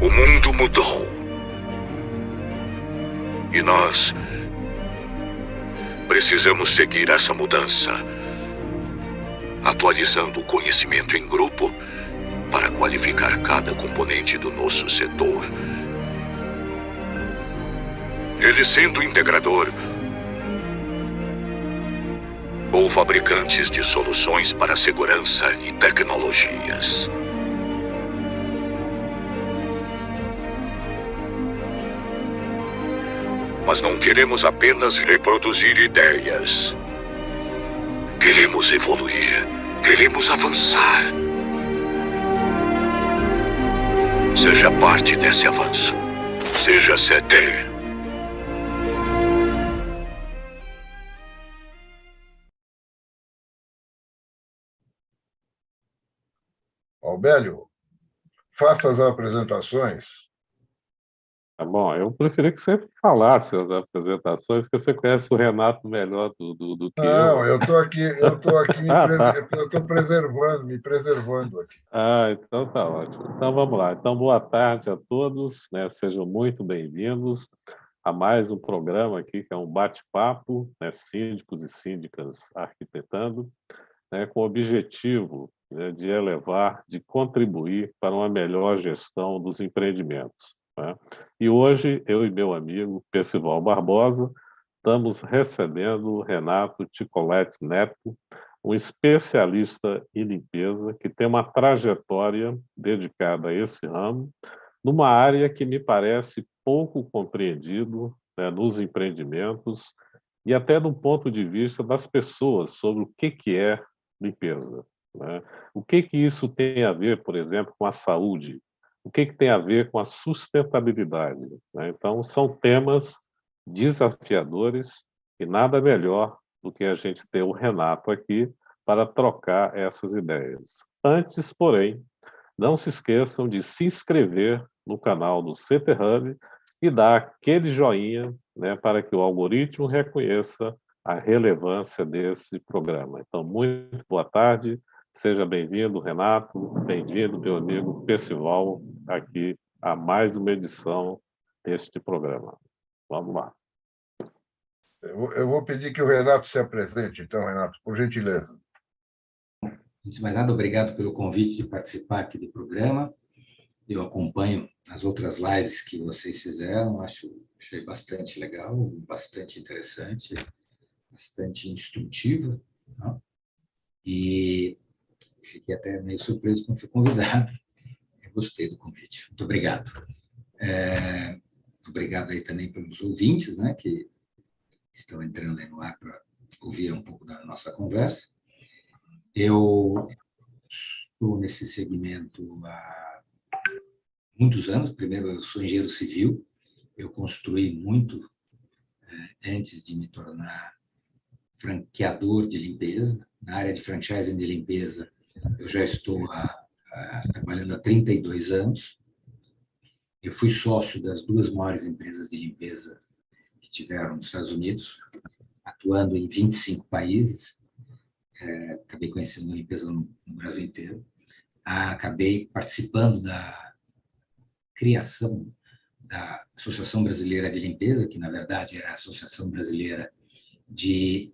O mundo mudou. E nós precisamos seguir essa mudança, atualizando o conhecimento em grupo para qualificar cada componente do nosso setor. Ele sendo integrador ou fabricantes de soluções para segurança e tecnologias. Mas não queremos apenas reproduzir ideias. Queremos evoluir. Queremos avançar. Seja parte desse avanço. Seja CT. Albélio, faça as apresentações. Tá bom, eu preferia que você falasse as apresentações, porque você conhece o Renato melhor do que eu. Não, eu estou aqui me preservando aqui. Então tá ótimo. Então vamos lá. Então, boa tarde a todos, né? Sejam muito bem-vindos a mais um programa aqui, que é um bate-papo, né? Síndicos e síndicas arquitetando, né? Com o objetivo, né, de elevar, de contribuir para uma melhor gestão dos empreendimentos, né? E hoje, eu e meu amigo Percival Barbosa estamos recebendo o Renato Ticoletti Neto, um especialista em limpeza que tem uma trajetória dedicada a esse ramo, numa área que me parece pouco compreendido, né, nos empreendimentos e até do ponto de vista das pessoas sobre o que é limpeza, né? O que isso tem a ver, por exemplo, com a saúde? O que tem a ver com a sustentabilidade, né? Então, são temas desafiadores e nada melhor do que a gente ter o Renato aqui para trocar essas ideias. Antes, porém, não se esqueçam de se inscrever no canal do CT Hub e dar aquele joinha, né, para que o algoritmo reconheça a relevância desse programa. Então, muito boa tarde, seja bem-vindo, Renato, bem-vindo, meu amigo Percival, aqui a mais uma edição deste programa. Vamos lá. Eu vou pedir que o Renato se apresente, então, Renato, por gentileza. Antes de mais nada, obrigado pelo convite de participar aqui do programa. Eu acompanho as outras lives que vocês fizeram, achei bastante legal, bastante interessante, bastante instrutiva, né? E fiquei até meio surpreso quando fui convidado. Eu gostei do convite. Muito obrigado. Obrigado aí também pelos ouvintes, né, que estão entrando aí no ar para ouvir um pouco da nossa conversa. Eu estou nesse segmento há muitos anos. Primeiro, eu sou engenheiro civil. Eu construí muito antes de me tornar franqueador de limpeza. Na área de franchising de limpeza, eu já estou trabalhando há 32 anos. Eu fui sócio das duas maiores empresas de limpeza que tiveram nos Estados Unidos, atuando em 25 países. Acabei conhecendo a limpeza no Brasil inteiro. Acabei participando da criação da Associação Brasileira de Limpeza, que, na verdade, era a Associação Brasileira de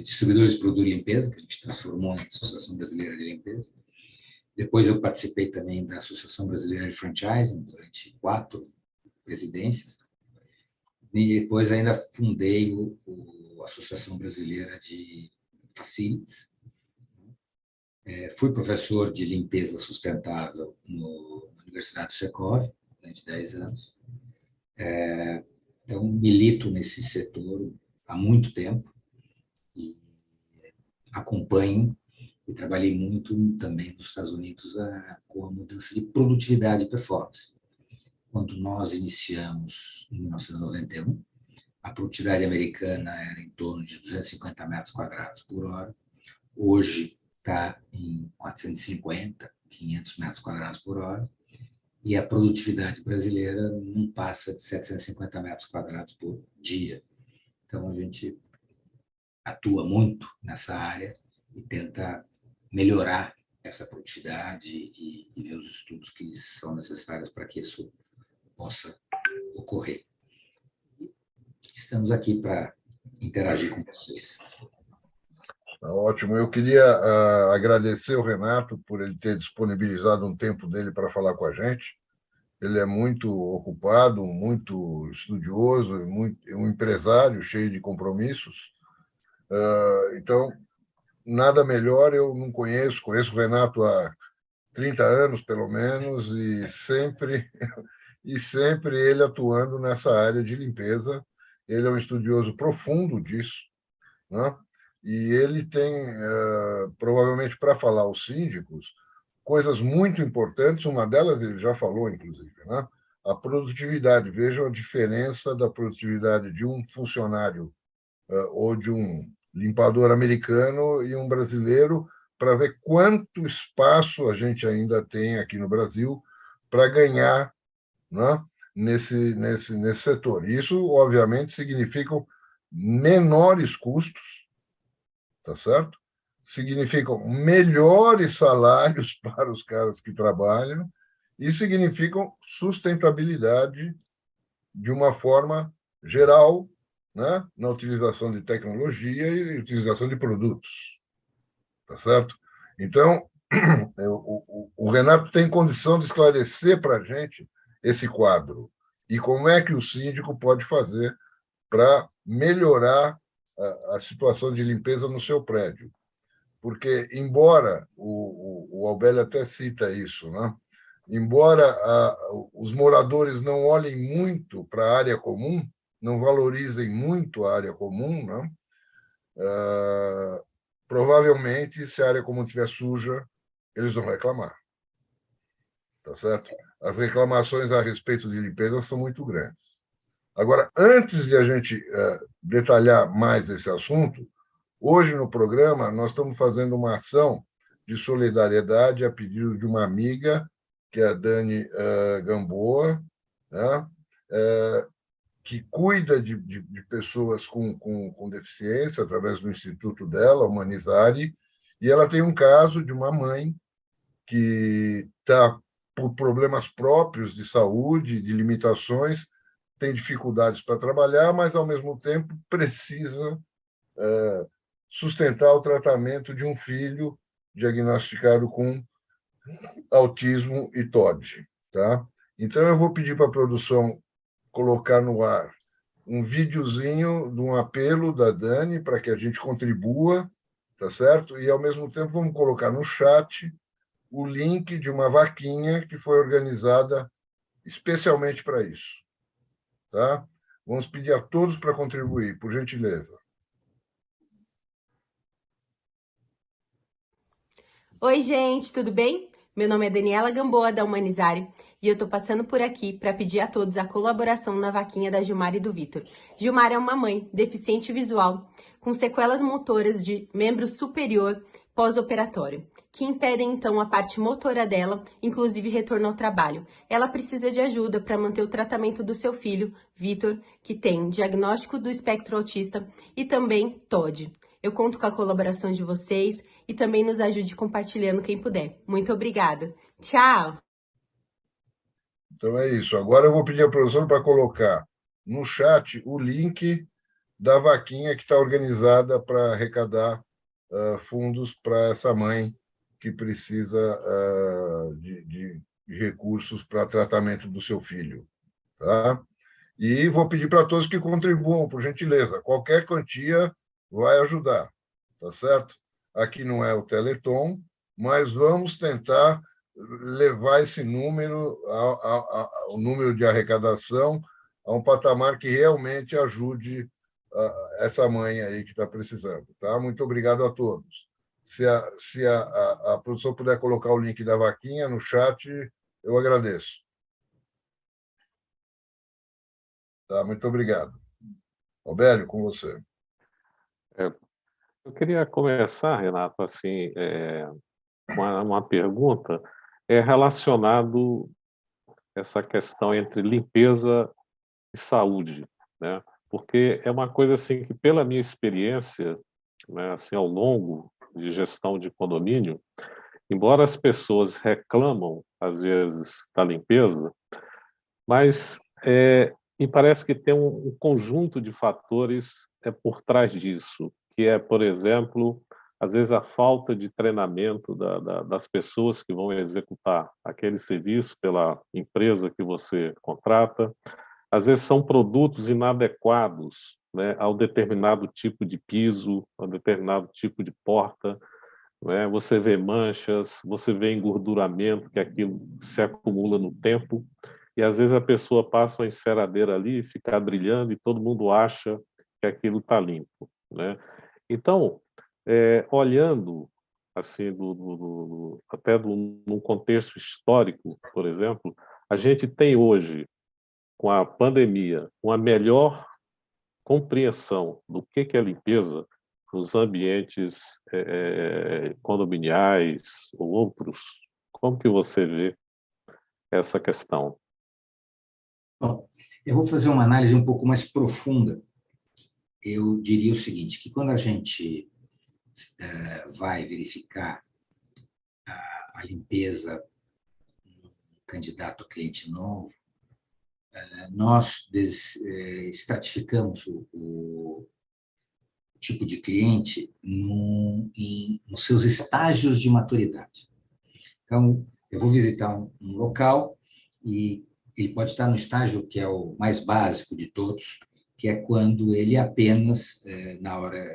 Distribuidores de Produto de Limpeza, que a gente transformou em Associação Brasileira de Limpeza. Depois eu participei também da Associação Brasileira de Franchising, durante 4 presidências. E depois ainda fundei a Associação Brasileira de Facilities. Fui professor de limpeza sustentável na Universidade do Secov, durante 10 anos. Então, milito nesse setor há muito tempo e acompanho e trabalhei muito também nos Estados Unidos com a mudança de produtividade e performance. Quando nós iniciamos, em 1991, a produtividade americana era em torno de 250 metros quadrados por hora. Hoje está em 450, 500 metros quadrados por hora. E a produtividade brasileira não passa de 750 metros quadrados por dia. Então, a gente atua muito nessa área e tenta melhorar essa produtividade e ver os estudos que são necessários para que isso possa ocorrer. Estamos aqui para interagir com vocês. Ótimo. Eu queria agradecer o Renato por ele ter disponibilizado um tempo dele para falar com a gente. Ele é muito ocupado, muito estudioso, um empresário cheio de compromissos. Então, nada melhor, eu não conheço o Renato há 30 anos, pelo menos, e sempre ele atuando nessa área de limpeza. Ele é um estudioso profundo disso, né? E ele tem, provavelmente, para falar aos síndicos, coisas muito importantes, uma delas ele já falou, inclusive, né? A produtividade. Vejam a diferença da produtividade de um funcionário ou de um limpador americano e um brasileiro, para ver quanto espaço a gente ainda tem aqui no Brasil para ganhar, né, nesse setor. Isso, obviamente, significa menores custos, tá certo? Significam melhores salários para os caras que trabalham e significam sustentabilidade de uma forma geral, né, na utilização de tecnologia e utilização de produtos, tá certo? Então, o Renato tem condição de esclarecer para a gente esse quadro e como é que o síndico pode fazer para melhorar a situação de limpeza no seu prédio. Porque, embora o Albélio até cita isso, né? Embora os moradores não olhem muito para a área comum, não valorizem muito a área comum, né? Provavelmente, se a área comum estiver suja, eles vão reclamar. Tá certo? As reclamações a respeito de limpeza são muito grandes. Agora, antes de a gente detalhar mais esse assunto, hoje no programa nós estamos fazendo uma ação de solidariedade a pedido de uma amiga, que é a Dani Gamboa, né? Que cuida de pessoas com deficiência através do instituto dela, Humanizare, e ela tem um caso de uma mãe que está, por problemas próprios de saúde, de limitações, tem dificuldades para trabalhar, mas, ao mesmo tempo, precisa sustentar o tratamento de um filho diagnosticado com autismo e TOD. Tá? Então, eu vou pedir para a produção colocar no ar um videozinho de um apelo da Dani para que a gente contribua, tá certo? E, ao mesmo tempo, vamos colocar no chat o link de uma vaquinha que foi organizada especialmente para isso. Tá? Vamos pedir a todos para contribuir, por gentileza. Oi, gente, tudo bem? Meu nome é Daniela Gamboa, da Humanizare, e eu tô passando por aqui para pedir a todos a colaboração na vaquinha da Gilmar e do Vitor. Gilmar é uma mãe deficiente visual, com sequelas motoras de membro superior pós-operatório, que impedem, então, a parte motora dela, inclusive retorno ao trabalho. Ela precisa de ajuda para manter o tratamento do seu filho, Vitor, que tem diagnóstico do espectro autista e também TOD. Eu conto com a colaboração de vocês e também nos ajude compartilhando quem puder. Muito obrigada. Tchau! Então é isso. Agora eu vou pedir à produção para colocar no chat o link da vaquinha que está organizada para arrecadar fundos para essa mãe que precisa de recursos para tratamento do seu filho. Tá? E vou pedir para todos que contribuam, por gentileza. Qualquer quantia vai ajudar, tá certo? Aqui não é o Teleton, mas vamos tentar levar esse número, o número de arrecadação, a um patamar que realmente ajude essa mãe aí que está precisando. Tá? Muito obrigado a todos. Se a produção puder colocar o link da vaquinha no chat, eu agradeço. Tá? Muito obrigado. Albélio, com você. Eu queria começar, Renato, assim, uma pergunta relacionado essa questão entre limpeza e saúde, né? Porque é uma coisa assim que, pela minha experiência, né, assim, ao longo de gestão de condomínio, embora as pessoas reclamam, às vezes, da limpeza, mas me parece que tem um conjunto de fatores por trás disso, que é, por exemplo, às vezes a falta de treinamento das pessoas que vão executar aquele serviço pela empresa que você contrata. Às vezes são produtos inadequados, né, ao determinado tipo de piso, ao determinado tipo de porta, né? Você vê manchas, você vê engorduramento, que aquilo se acumula no tempo, e às vezes a pessoa passa uma enceradeira ali, fica brilhando, e todo mundo acha que aquilo está limpo, né? Então, olhando assim, até num contexto histórico, por exemplo, a gente tem hoje, com a pandemia, uma melhor compreensão do que é limpeza nos ambientes condominiais ou outros. Como que você vê essa questão? Bom, eu vou fazer uma análise um pouco mais profunda. Eu diria o seguinte, que quando a gente vai verificar a limpeza do candidato a cliente novo, nós estratificamos o tipo de cliente nos seus estágios de maturidade. Então, eu vou visitar um local e ele pode estar no estágio que é o mais básico de todos, que é quando ele apenas, na hora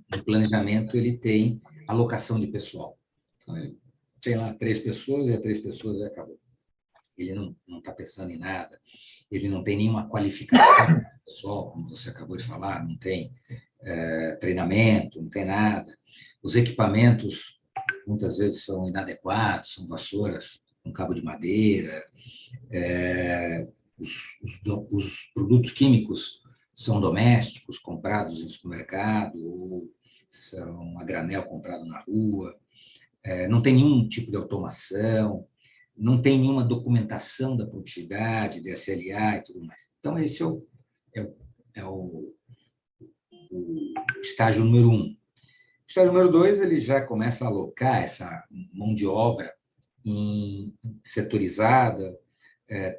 do planejamento, ele tem alocação de pessoal. Então, ele tem lá 3 pessoas, e a 3 pessoas e acabou. Ele não está pensando em nada, ele não tem nenhuma qualificação pessoal, como você acabou de falar, não tem treinamento, não tem nada. Os equipamentos, muitas vezes, são inadequados, são vassouras com cabo de madeira, os produtos químicos são domésticos, comprados em supermercado, ou são a granel comprado na rua, não tem nenhum tipo de automação, não tem nenhuma documentação da produtividade, de SLA e tudo mais. Então, esse é o estágio número 1. O estágio número 2, ele já começa a alocar essa mão de obra setorizada,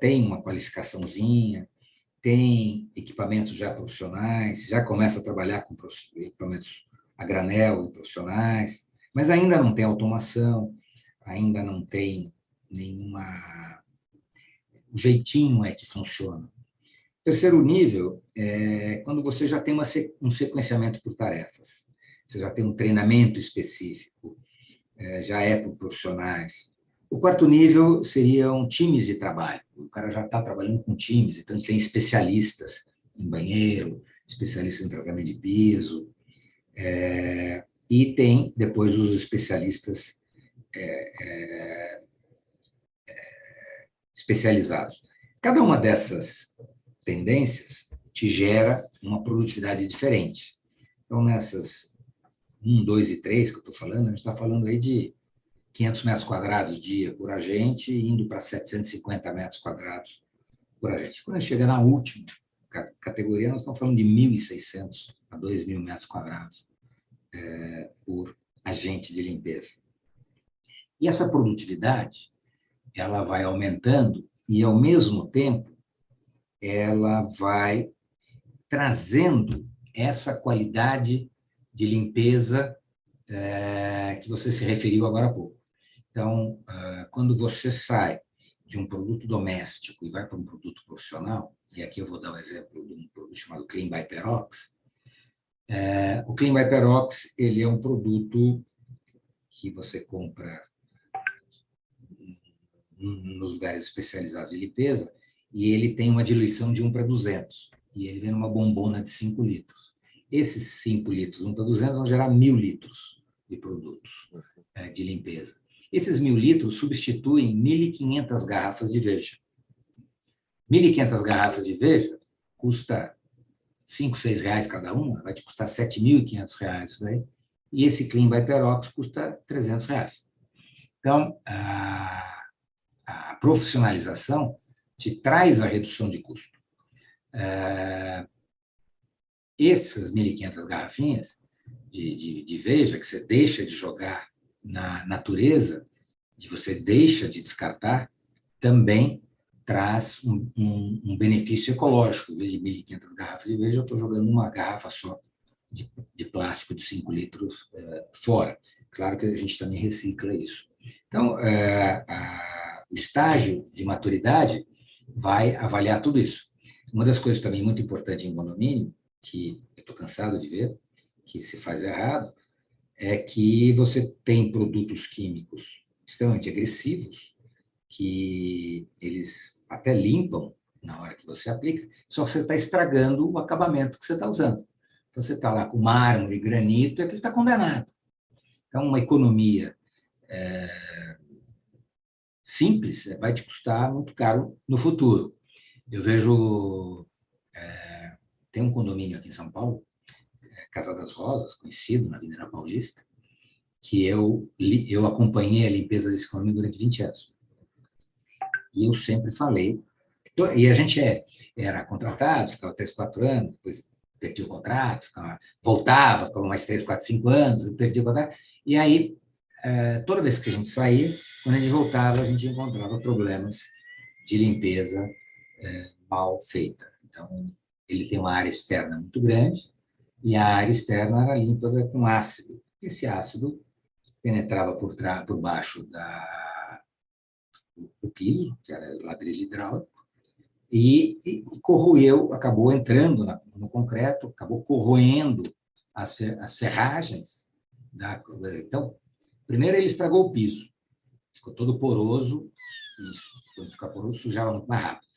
tem uma qualificaçãozinha, tem equipamentos já profissionais, já começa a trabalhar com equipamentos a granel e profissionais, mas ainda não tem automação, ainda não tem nenhuma... O jeitinho que funciona. Terceiro nível é quando você já tem um sequenciamento por tarefas, você já tem um treinamento específico, já é por profissionais. O quarto nível seriam times de trabalho. O cara já está trabalhando com times, então tem especialistas em banheiro, especialistas em tratamento de piso, e tem depois os especialistas especializados. Cada uma dessas tendências te gera uma produtividade diferente. Então, nessas 1, 2 e 3 que eu estou falando, a gente está falando aí de 500 metros quadrados dia por agente, indo para 750 metros quadrados por agente. Quando a gente chega na última categoria, nós estamos falando de 1.600 a 2.000 metros quadrados por agente de limpeza. E essa produtividade, ela vai aumentando e, ao mesmo tempo, ela vai trazendo essa qualidade de limpeza que você se referiu agora há pouco. Então, quando você sai de um produto doméstico e vai para um produto profissional, e aqui eu vou dar o exemplo de um produto chamado Clean by Perox, o Clean by Perox, ele é um produto que você compra nos lugares especializados de limpeza, e ele tem uma diluição de 1 para 200, e ele vem numa bombona de 5 litros. Esses 5 litros, 1 para 200, vão gerar 1.000 litros de produtos de limpeza. Esses 1.000 litros substituem 1.500 garrafas de Veja. 1.500 garrafas de Veja custa R$5, R$6 cada uma, vai te custar R$7.500 isso daí, e esse Clean by Perox custa R$300. Então, a profissionalização te traz a redução de custo. Essas 1.500 garrafinhas de Veja, que você deixa de jogar na natureza, de você deixa de descartar, também traz um benefício ecológico. Em vez de 1.500 garrafas de cerveja, eu estou jogando uma garrafa só de plástico de 5 litros fora. Claro que a gente também recicla isso. Então, o estágio de maturidade vai avaliar tudo isso. Uma das coisas também muito importantes em condomínio, que eu estou cansado de ver, que se faz errado, é que você tem produtos químicos extremamente agressivos, que eles até limpam na hora que você aplica, só que você está estragando o acabamento que você está usando. Então, você está lá com mármore, granito, e aquilo está condenado. Então, uma economia simples vai te custar muito caro no futuro. Eu vejo... tem um condomínio aqui em São Paulo, Casa das Rosas, conhecido na Avenida Paulista, que eu acompanhei a limpeza desse condomínio durante 20 anos. E eu sempre falei... E a gente era contratado, ficava 3, 4 anos, depois perdia o contrato, voltava, ficava mais 3, 4, 5 anos, perdia o contrato. E aí, toda vez que a gente saía, quando a gente voltava, a gente encontrava problemas de limpeza mal feita. Então, ele tem uma área externa muito grande, e a área externa era limpa com ácido. Esse ácido penetrava por baixo do piso, que era ladrilho hidráulico, e corroeu, acabou entrando no concreto, acabou corroendo as ferragens. Então, primeiro ele estragou o piso, ficou todo poroso, isso, quando fica poroso, sujava muito mais rápido.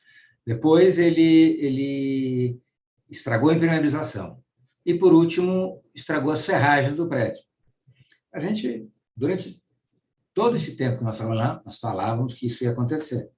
Depois ele estragou a impermeabilização. E, por último, estragou as ferragens do prédio. A gente, durante todo esse tempo que nós falávamos que isso ia acontecer.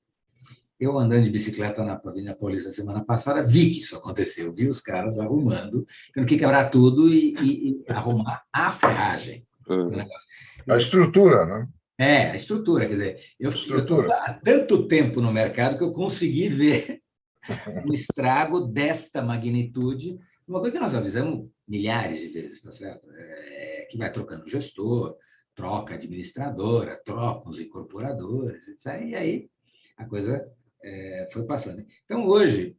Eu, andando de bicicleta na Avenida Paulista semana passada, vi que isso aconteceu. Vi os caras arrumando, tendo que quebrar tudo e arrumar a ferragem do negócio. A estrutura, né? A estrutura. Quer dizer, eu estou há tanto tempo no mercado que eu consegui ver um estrago desta magnitude, uma coisa que nós avisamos milhares de vezes, tá certo? Que vai trocando gestor, troca administradora, troca os incorporadores, etc. E aí a coisa foi passando. Então, hoje,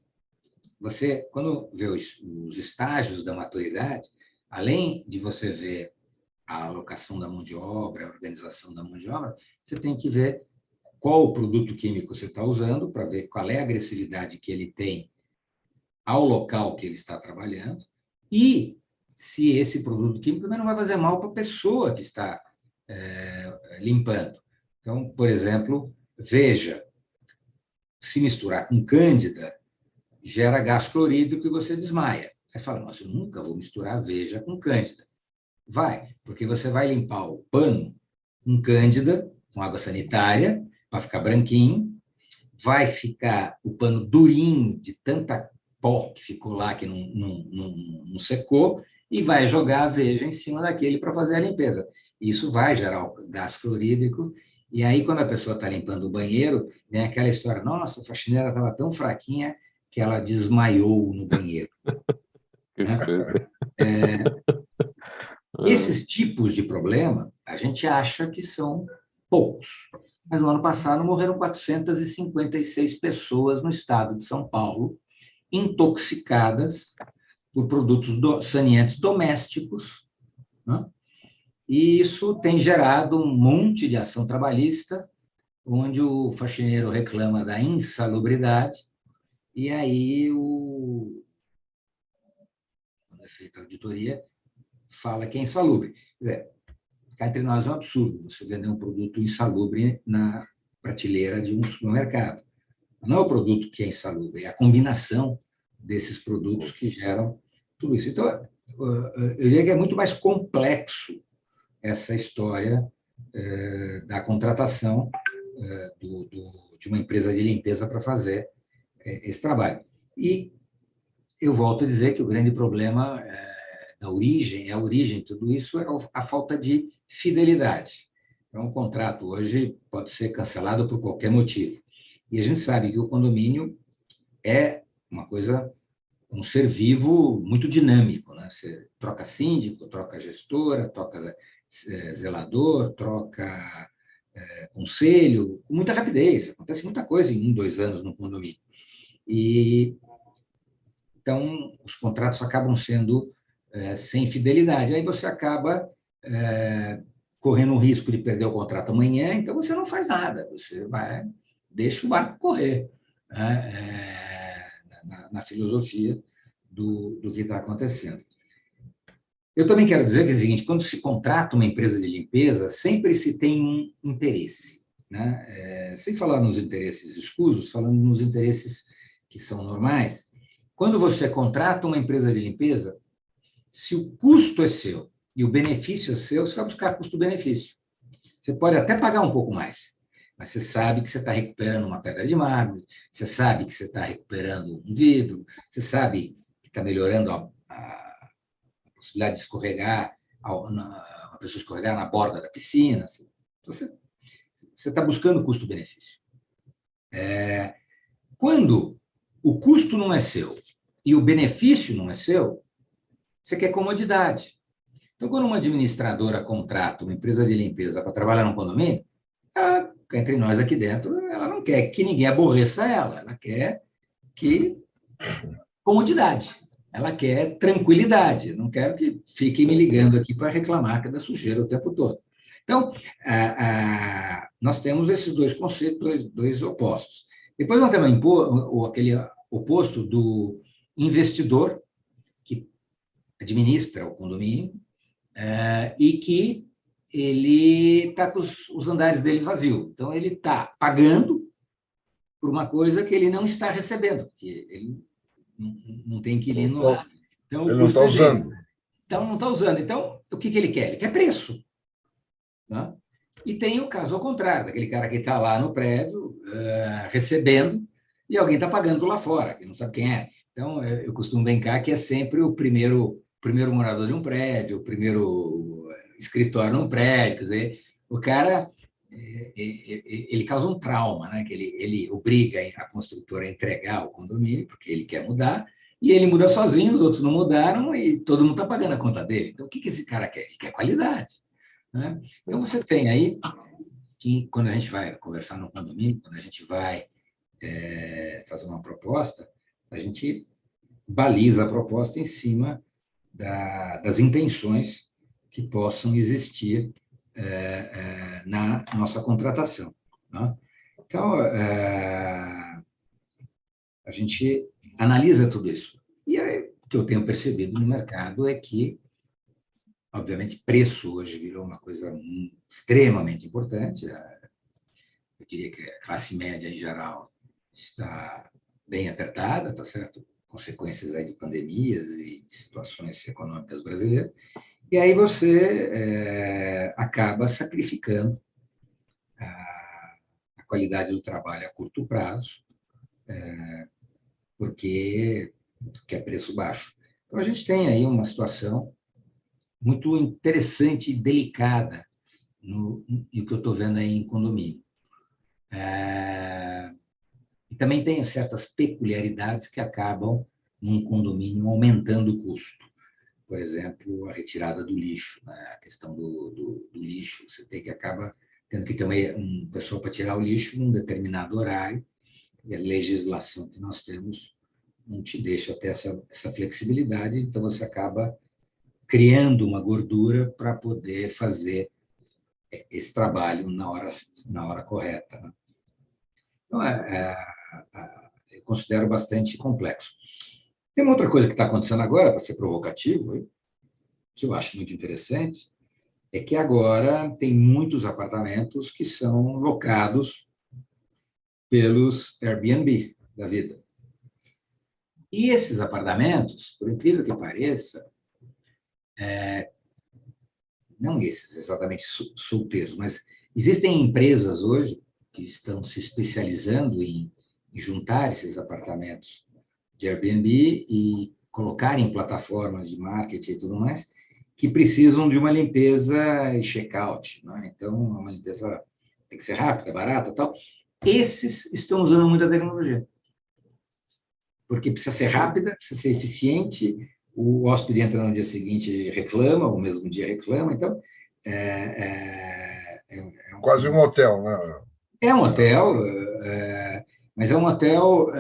você, quando vê os estágios da maturidade, além de você ver a alocação da mão de obra, a organização da mão de obra, você tem que ver qual o produto químico você está usando, para ver qual é a agressividade que ele tem ao local que ele está trabalhando, e se esse produto químico também não vai fazer mal para a pessoa que está limpando. Então, por exemplo, veja, se misturar com cândida, gera gás clorídrico e você desmaia. Aí fala, nossa, eu nunca vou misturar veja com cândida. Vai, porque você vai limpar o pano com cândida, com água sanitária, vai ficar branquinho, vai ficar o pano durinho de tanta pó que ficou lá, que não secou, e vai jogar a veja em cima daquele para fazer a limpeza. Isso vai gerar o gás clorídrico, e aí, quando a pessoa está limpando o banheiro, vem aquela história, nossa, a faxineira estava tão fraquinha que ela desmaiou no banheiro. Esses tipos de problema, a gente acha que são poucos. Mas no ano passado morreram 456 pessoas no estado de São Paulo, intoxicadas por produtos saneantes domésticos, né? E isso tem gerado um monte de ação trabalhista, onde o faxineiro reclama da insalubridade, e aí quando é feita a auditoria, fala que é insalubre. Quer dizer, cá entre nós é um absurdo você vender um produto insalubre na prateleira de um supermercado. Não é o produto que é insalubre, é a combinação desses produtos que geram tudo isso. Então, eu diria que é muito mais complexo essa história da contratação de uma empresa de limpeza para fazer esse trabalho. E eu volto a dizer que o grande problema a origem de tudo isso é a falta de fidelidade. Então, o contrato hoje pode ser cancelado por qualquer motivo. E a gente sabe que o condomínio é uma coisa, um ser vivo muito dinâmico, né? Você troca síndico, troca gestora, zelador, troca conselho, com muita rapidez. Acontece muita coisa em 1, 2 anos no condomínio. E, então, os contratos acabam sendo sem fidelidade. Aí você acaba correndo o risco de perder o contrato amanhã, então você não faz nada, você deixa o barco correr, né? Na filosofia do que está acontecendo. Eu também quero dizer que é o seguinte, quando se contrata uma empresa de limpeza, sempre se tem um interesse, né? Sem falar nos interesses escusos, falando nos interesses que são normais. Quando você contrata uma empresa de limpeza, se o custo é seu e o benefício é seu, você vai buscar custo-benefício. Você pode até pagar um pouco mais, mas você sabe que você está recuperando uma pedra de mármore, você sabe que você está recuperando um vidro, você sabe que está melhorando a possibilidade de escorregar, a pessoa escorregar na borda da piscina. Você está buscando custo-benefício. Quando o custo não é seu e o benefício não é seu, você quer comodidade. Então, quando uma administradora contrata uma empresa de limpeza para trabalhar num condomínio, entre nós aqui dentro, ela não quer que ninguém aborreça ela quer comodidade, ela quer tranquilidade, não quero que fiquem me ligando aqui para reclamar que é da sujeira o tempo todo. Então, nós temos esses dois conceitos, dois opostos. Depois nós temos aquele oposto do investidor, que administra o condomínio, e que ele está com os andares deles vazios. Então, ele está pagando por uma coisa que ele não está recebendo, que ele não tem inquilino lá. Então, ele não está usando. Então, não está usando. Então, o que ele quer? Ele quer preço. Tá? E tem o caso ao contrário, daquele cara que está lá no prédio, recebendo, e alguém está pagando lá fora, que não sabe quem é. Então, eu costumo brincar que é sempre o primeiro morador de um prédio, o primeiro escritório num prédio. Quer dizer, o cara ele causa um trauma, né? Que ele obriga a construtora a entregar o condomínio, porque ele quer mudar, e ele muda sozinho, os outros não mudaram, e todo mundo está pagando a conta dele. Então, o que esse cara quer? Ele quer qualidade. Né? Então, você tem aí, que quando a gente vai conversar no condomínio, quando a gente vai fazer uma proposta, a gente baliza a proposta em cima das intenções que possam existir na nossa contratação. Né? Então, a gente analisa tudo isso. E aí, o que eu tenho percebido no mercado é que, obviamente, preço hoje virou uma coisa extremamente importante. Eu diria que a classe média, em geral, está bem apertada, tá certo? Consequências aí de pandemias e de situações econômicas brasileiras. E aí você acaba sacrificando a qualidade do trabalho a curto prazo, porque quer preço baixo. Então, a gente tem aí uma situação muito interessante e delicada no que eu estou vendo aí em condomínio. E também tem certas peculiaridades que acabam, num condomínio, aumentando o custo. Por exemplo, a retirada do lixo, né? A questão do lixo, você acaba tendo que ter uma pessoa para tirar o lixo num determinado horário, e a legislação que nós temos não te deixa ter essa flexibilidade, então você acaba criando uma gordura para poder fazer esse trabalho na hora correta. Né? Então, eu considero bastante complexo. Tem uma outra coisa que está acontecendo agora, para ser provocativo, que eu acho muito interessante, é que agora tem muitos apartamentos que são locados pelos Airbnb da vida. E esses apartamentos, por incrível que pareça, não esses exatamente solteiros, mas existem empresas hoje que estão se especializando em juntar esses apartamentos de Airbnb e colocar em plataformas de marketing e tudo mais, que precisam de uma limpeza e check-out. Né? Então, uma limpeza tem que ser rápida, barata e tal. Esses estão usando muita tecnologia. Porque precisa ser rápida, precisa ser eficiente, o hóspede entra no dia seguinte e reclama, ou mesmo dia reclama. Então, Quase um hotel, né? É um hotel, mas é um hotel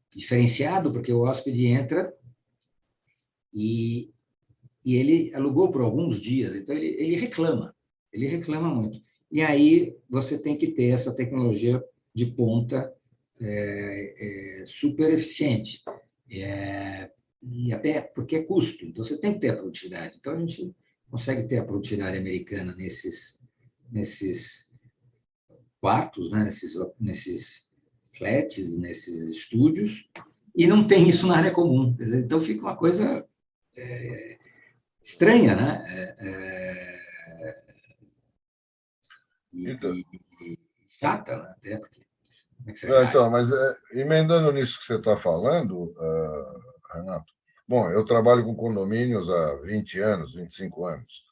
diferenciado, porque o hóspede entra e ele alugou por alguns dias, então ele reclama muito. E aí você tem que ter essa tecnologia de ponta super eficiente, e até porque é custo, então você tem que ter a produtividade. Então a gente consegue ter a produtividade americana nesses quartos, né? nesses flats, nesses estúdios, e não tem isso na área comum. Quer dizer, então fica uma coisa estranha, né? Então, e chata, né? Até porque como é que você reage? então, mas emendando nisso que você está falando, Renato, bom, eu trabalho com condomínios há 20 anos, 25 anos,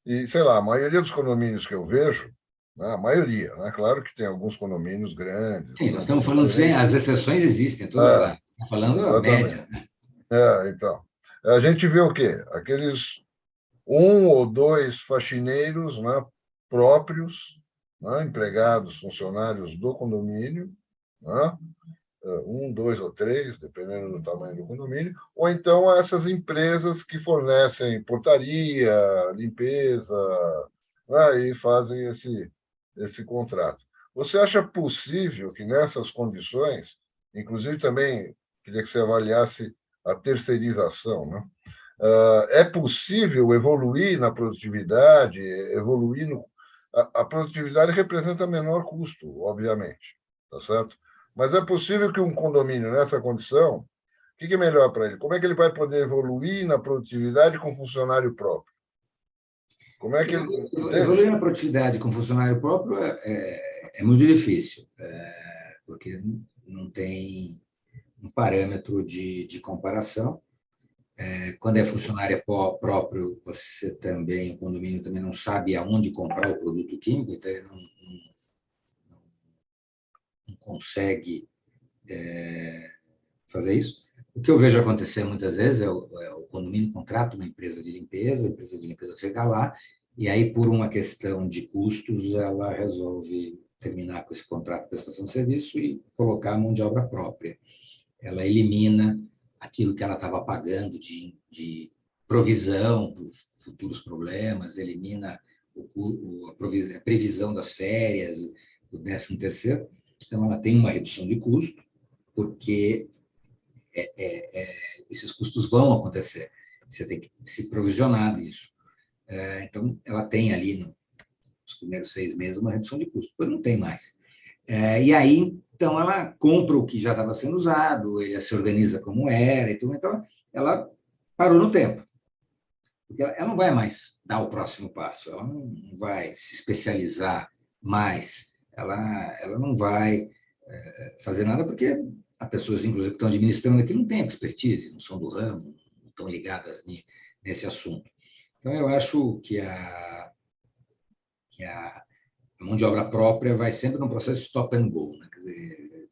e, sei lá, a maioria dos condomínios que eu vejo, né, a maioria, né, claro que tem alguns condomínios grandes. Sim, nós estamos falando sem as exceções existem, tudo lá. Estamos falando a média. Então, a gente vê o quê? Aqueles 1 ou 2 faxineiros, né, próprios, né, empregados, funcionários do condomínio, né, 1, 2 ou 3, dependendo do tamanho do condomínio, ou então essas empresas que fornecem portaria, limpeza, né, e fazem esse contrato. Você acha possível que nessas condições, inclusive também queria que você avaliasse a terceirização, né? É possível evoluir na produtividade, evoluir no... A produtividade representa menor custo, obviamente, tá certo? Mas é possível que um condomínio nessa condição, o que é melhor para ele? Como é que ele vai poder evoluir na produtividade com funcionário próprio? Como é que ele... Evoluir na produtividade com funcionário próprio é muito difícil, porque não tem um parâmetro de comparação. Quando é funcionário próprio, você também, o condomínio também não sabe aonde comprar o produto químico, então ele não consegue fazer isso. O que eu vejo acontecer muitas vezes é o condomínio contrata uma empresa de limpeza, a empresa de limpeza chega lá, e aí, por uma questão de custos, ela resolve terminar com esse contrato de prestação de serviço e colocar a mão de obra própria. Ela elimina aquilo que ela estava pagando de provisão para futuros problemas, elimina a previsão das férias, do 13º. Então, ela tem uma redução de custo, porque esses custos vão acontecer. Você tem que se provisionar disso. Então, ela tem ali, nos primeiros 6 meses, uma redução de custo, depois não tem mais. E aí, então, ela compra o que já estava sendo usado, ela se organiza como era, então ela parou no tempo. Porque ela não vai mais dar o próximo passo, ela não vai se especializar mais, ela não vai fazer nada, porque as pessoas, inclusive, que estão administrando aqui, não têm expertise, não são do ramo, não estão ligadas nesse assunto. Então, eu acho que a mão de obra própria vai sempre num processo stop and go, né? Quer dizer,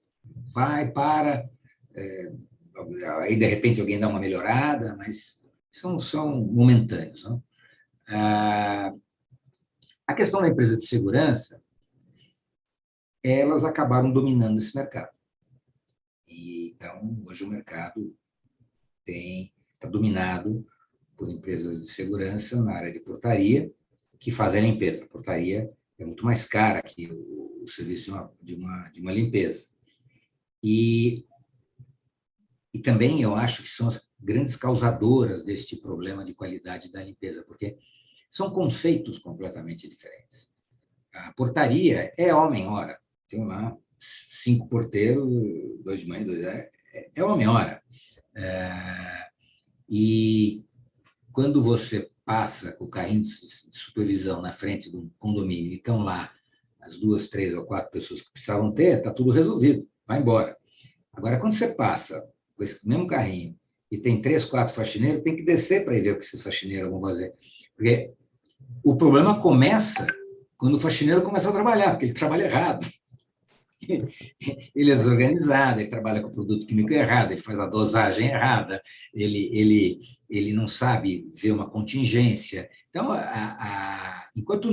vai, para, aí, de repente, alguém dá uma melhorada, mas são momentâneos. Não? A questão da empresa de segurança, elas acabaram dominando esse mercado. Então, hoje o mercado está dominado por empresas de segurança na área de portaria, que fazem a limpeza. A portaria é muito mais cara que o serviço de uma limpeza. E também eu acho que são as grandes causadoras deste problema de qualidade da limpeza, porque são conceitos completamente diferentes. A portaria é homem-hora. Tem lá 5 porteiros, 2 de manhã, 2 é homem-hora. E quando você passa o carrinho de supervisão na frente do condomínio e estão lá as 2, 3 ou 4 pessoas que precisavam ter, está tudo resolvido, vai embora. Agora, quando você passa com esse mesmo carrinho e tem 3, 4 faxineiros, tem que descer para ir ver o que esses faxineiros vão fazer. Porque o problema começa quando o faxineiro começa a trabalhar, porque ele trabalha errado. Ele é desorganizado, ele trabalha com o produto químico errado, ele faz a dosagem errada, ele não sabe ver uma contingência, Então, enquanto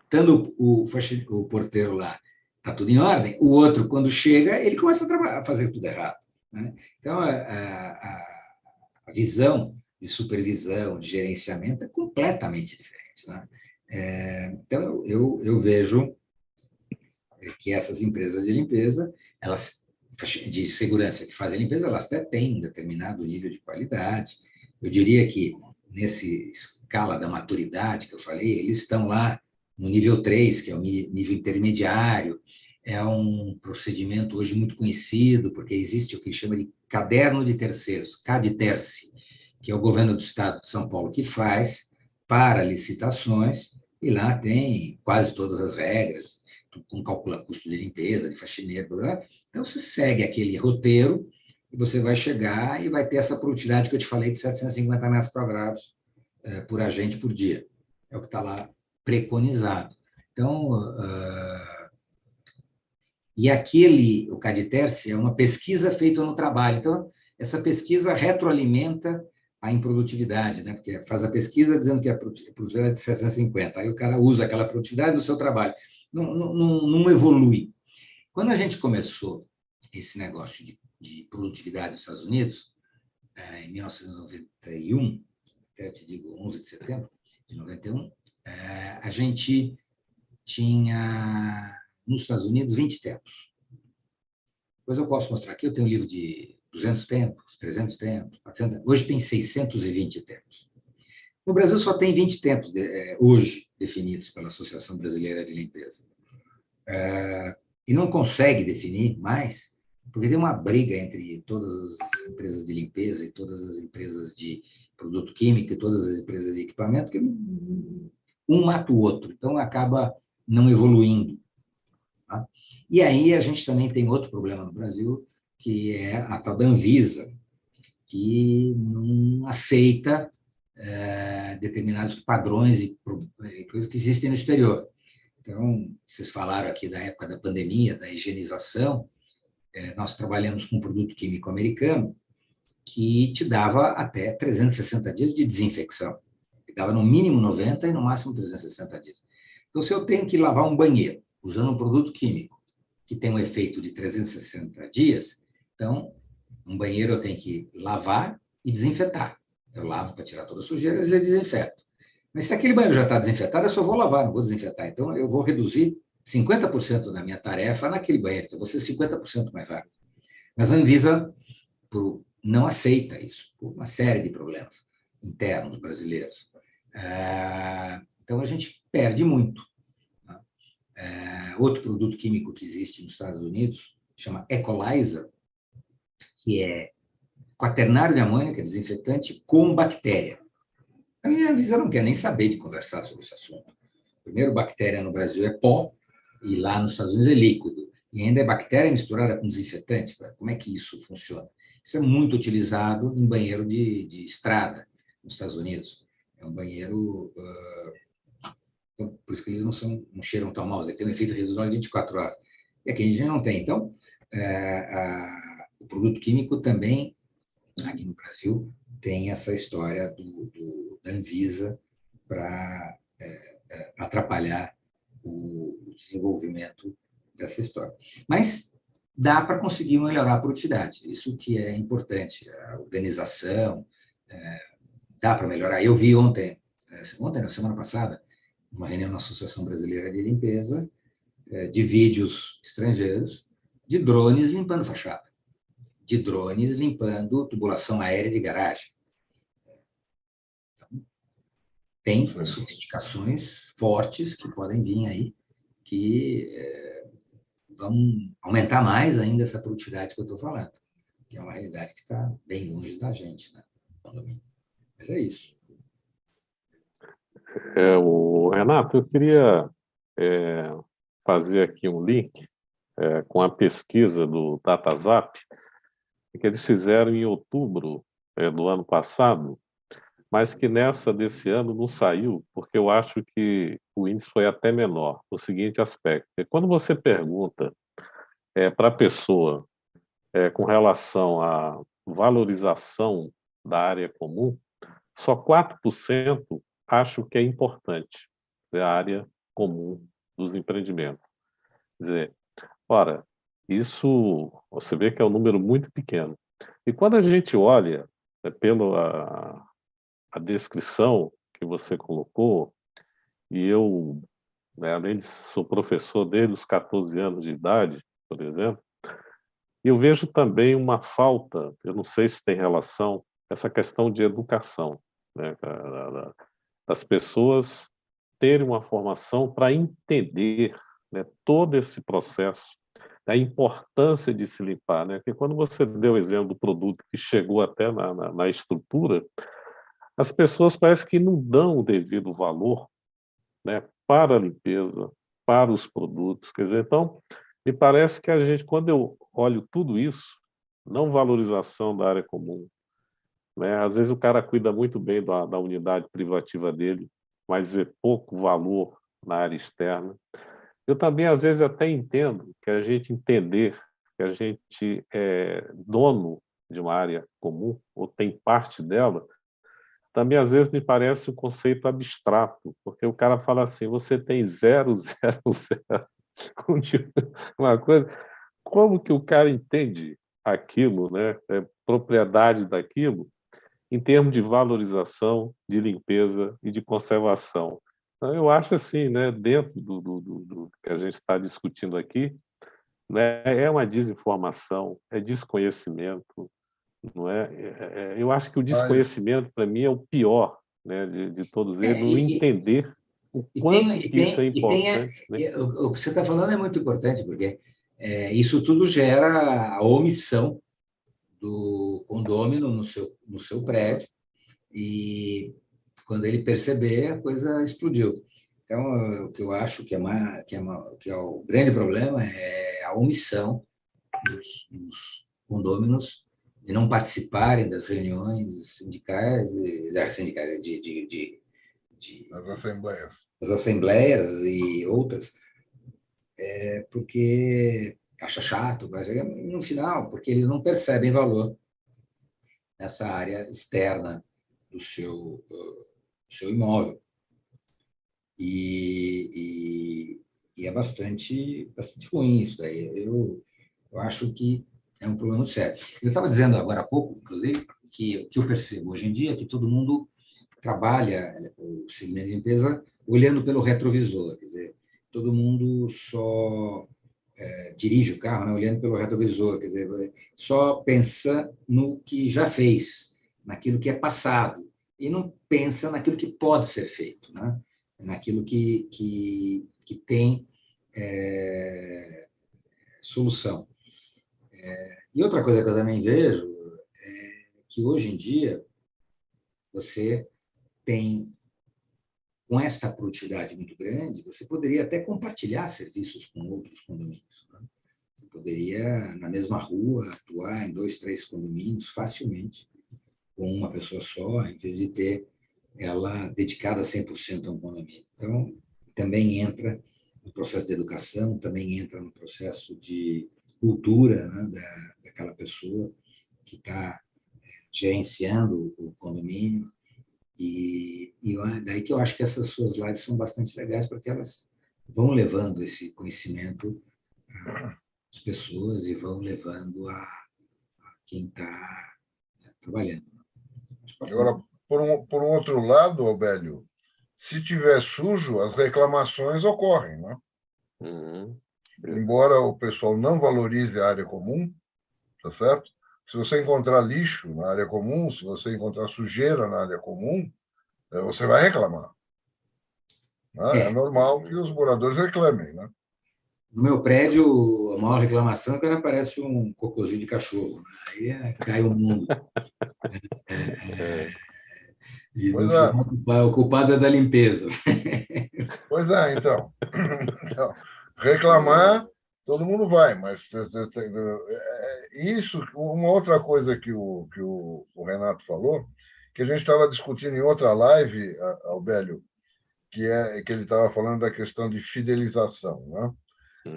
estando o porteiro lá, está tudo em ordem, o outro, quando chega, ele começa a fazer tudo errado. Né? Então, a visão de supervisão, de gerenciamento é completamente diferente. Né? Então, eu vejo que essas empresas de limpeza, elas de segurança que fazem limpeza, elas até têm um determinado nível de qualidade. Eu diria que, nesse escala da maturidade que eu falei, eles estão lá no nível 3, que é o nível intermediário. É um procedimento hoje muito conhecido, porque existe o que chama de caderno de terceiros, CADTERCE, que é o governo do estado de São Paulo que faz para licitações, e lá tem quase todas as regras, com calcula custo de limpeza, de faxineiro, blá, blá. Então, você segue aquele roteiro e você vai chegar e vai ter essa produtividade que eu te falei de 750 metros quadrados por agente por dia. É o que está lá preconizado. Então, e o CADTERCE é uma pesquisa feita no trabalho. Então, essa pesquisa retroalimenta a improdutividade, né? Porque faz a pesquisa dizendo que a produtividade é de 750, aí o cara usa aquela produtividade do seu trabalho. Não evolui. Quando a gente começou esse negócio de produtividade nos Estados Unidos, em 1991, até te digo 11 de setembro de 91, a gente tinha, nos Estados Unidos, 20 tempos. Depois eu posso mostrar aqui, eu tenho um livro de 200 tempos, 300 tempos, 400 tempos. Hoje tem 620 tempos. No Brasil só tem 20 tempos hoje definidos pela Associação Brasileira de Limpeza. E não consegue definir mais, porque tem uma briga entre todas as empresas de limpeza e todas as empresas de produto químico e todas as empresas de equipamento, que um mata o outro, então acaba não evoluindo. Tá? E aí a gente também tem outro problema no Brasil, que é a tal da Anvisa, que não aceita determinados padrões e coisas que existem no exterior. Então, vocês falaram aqui da época da pandemia, da higienização, nós trabalhamos com um produto químico americano que te dava até 360 dias de desinfecção. Dava no mínimo 90 e no máximo 360 dias. Então, se eu tenho que lavar um banheiro usando um produto químico que tem um efeito de 360 dias, então, um banheiro eu tenho que lavar e desinfetar. Eu lavo para tirar todas as sujeiras e desinfeto. Mas se aquele banheiro já está desinfetado, eu só vou lavar, não vou desinfetar. Então, eu vou reduzir 50% da minha tarefa naquele banheiro. Então, eu vou ser 50% mais rápido. Mas a Anvisa não aceita isso, por uma série de problemas internos brasileiros. Então, a gente perde muito. Outro produto químico que existe nos Estados Unidos chama Equalizer, que é quaternário de amônia, que é desinfetante, com bactéria. A minha Anvisa não quer nem saber de conversar sobre esse assunto. Primeiro, bactéria no Brasil é pó, e lá nos Estados Unidos é líquido. E ainda é bactéria misturada com desinfetante. Como é que isso funciona? Isso é muito utilizado em banheiro de estrada nos Estados Unidos. É um banheiro... Então, por isso que eles não cheiram tão mal. Ele tem um efeito residual de 24 horas. E aqui a gente não tem. Então, o produto químico também, aqui no Brasil, tem essa história da Anvisa para atrapalhar o desenvolvimento dessa história. Mas dá para conseguir melhorar a produtividade, isso que é importante, a organização, dá para melhorar. Eu vi na semana passada, uma reunião na Associação Brasileira de Limpeza, de vídeos estrangeiros, de drones limpando fachada, de drones limpando tubulação aérea de garagem. Então, tem sofisticações fortes que podem vir aí, que vão aumentar mais ainda essa produtividade que eu estou falando, que é uma realidade que está bem longe da gente, né? Mas é isso. Renato, eu queria fazer aqui um link com a pesquisa do DataZap, que eles fizeram em outubro do ano passado, mas que nessa desse ano não saiu, porque eu acho que o índice foi até menor, no seguinte aspecto. Quando você pergunta para a pessoa com relação à valorização da área comum, só 4% acho que é importante, é a área comum dos empreendimentos. Quer dizer, ora, isso você vê que é um número muito pequeno. E quando a gente olha pela a descrição que você colocou, e eu, né, além de sou professor desde os 14 anos de idade, por exemplo, eu vejo também uma falta, eu não sei se tem relação, essa questão de educação, né, das pessoas terem uma formação para entender, né, todo esse processo, a importância de se limpar, né? Porque quando você deu o exemplo do produto que chegou até na estrutura, as pessoas parece que não dão o devido valor, né, para a limpeza, para os produtos. Quer dizer, então, me parece que a gente, quando eu olho tudo isso, não valorização da área comum, né? Às vezes o cara cuida muito bem da unidade privativa dele, mas vê pouco valor na área externa. Eu também, às vezes, até entendo que a gente entender que a gente é dono de uma área comum, ou tem parte dela, também, às vezes, me parece um conceito abstrato, porque o cara fala assim, você tem 0,00, uma coisa, como que o cara entende aquilo, né? Propriedade daquilo, em termos de valorização, de limpeza e de conservação. Então, eu acho assim, né, dentro do que a gente está discutindo aqui, né, é uma desinformação, é desconhecimento, não é? Eu acho que o Mas, desconhecimento, para mim, é o pior, né, de todos eles, É, não entender o quanto que isso é importante, né? o que você está falando é muito importante, porque isso tudo gera a omissão do condômino no seu prédio, e quando ele perceber, a coisa explodiu. Então, o que eu acho que é o grande problema é a omissão dos condôminos de não participarem das reuniões sindicais, de nas assembleias. das assembleias e outras, porque acha chato, mas no final, porque eles não percebem valor nessa área externa do seu imóvel. E é bastante ruim isso daí. Eu acho que é um problema sério. Eu estava dizendo agora há pouco, inclusive, que o que eu percebo hoje em dia é que todo mundo trabalha o segmento de limpeza olhando pelo retrovisor, quer dizer, todo mundo só dirige o carro, né, olhando pelo retrovisor, quer dizer, só pensa no que já fez, naquilo que é passado, e não pensa naquilo que pode ser feito, né? Naquilo que tem solução. E outra coisa que eu também vejo é que hoje em dia você tem, com esta produtividade muito grande, você poderia até compartilhar serviços com outros condomínios, né? Você poderia, na mesma rua, atuar em 2, 3 condomínios facilmente, com uma pessoa só, em vez de ter ela dedicada 100% a um condomínio. Então, também entra no processo de educação, também entra no processo de cultura, né, daquela pessoa que está gerenciando o condomínio. E daí que eu acho que essas suas lives são bastante legais, porque elas vão levando esse conhecimento às pessoas e vão levando a quem está trabalhando. Agora, por um outro lado, Albélio, se tiver sujo, as reclamações ocorrem, né? Uhum. Embora o pessoal não valorize a área comum, tá certo? Se você encontrar lixo na área comum, se você encontrar sujeira na área comum, você vai reclamar, né? É normal que os moradores reclamem, né? No meu prédio, a maior reclamação é que aparece um cocôzinho de cachorro. Aí cai o mundo. E Pois no é, final, o culpado é da limpeza. pois é, então. Então, reclamar, todo mundo vai, mas isso, uma outra coisa que o Renato falou, que a gente estava discutindo em outra live, Albélio, que ele estava falando da questão de fidelização, né?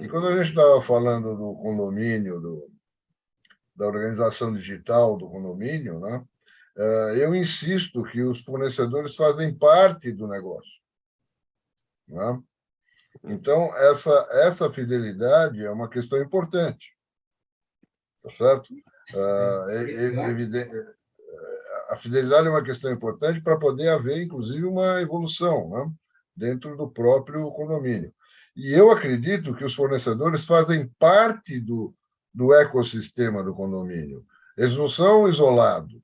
E quando a gente estava falando do condomínio, da organização digital do condomínio, né? eu insisto que os fornecedores fazem parte do negócio. Não é? Então, essa fidelidade é uma questão importante. Tá certo? A fidelidade é uma questão importante para poder haver, inclusive, uma evolução, né, dentro do próprio condomínio. E eu acredito que os fornecedores fazem parte do ecossistema do condomínio. Eles não são isolados,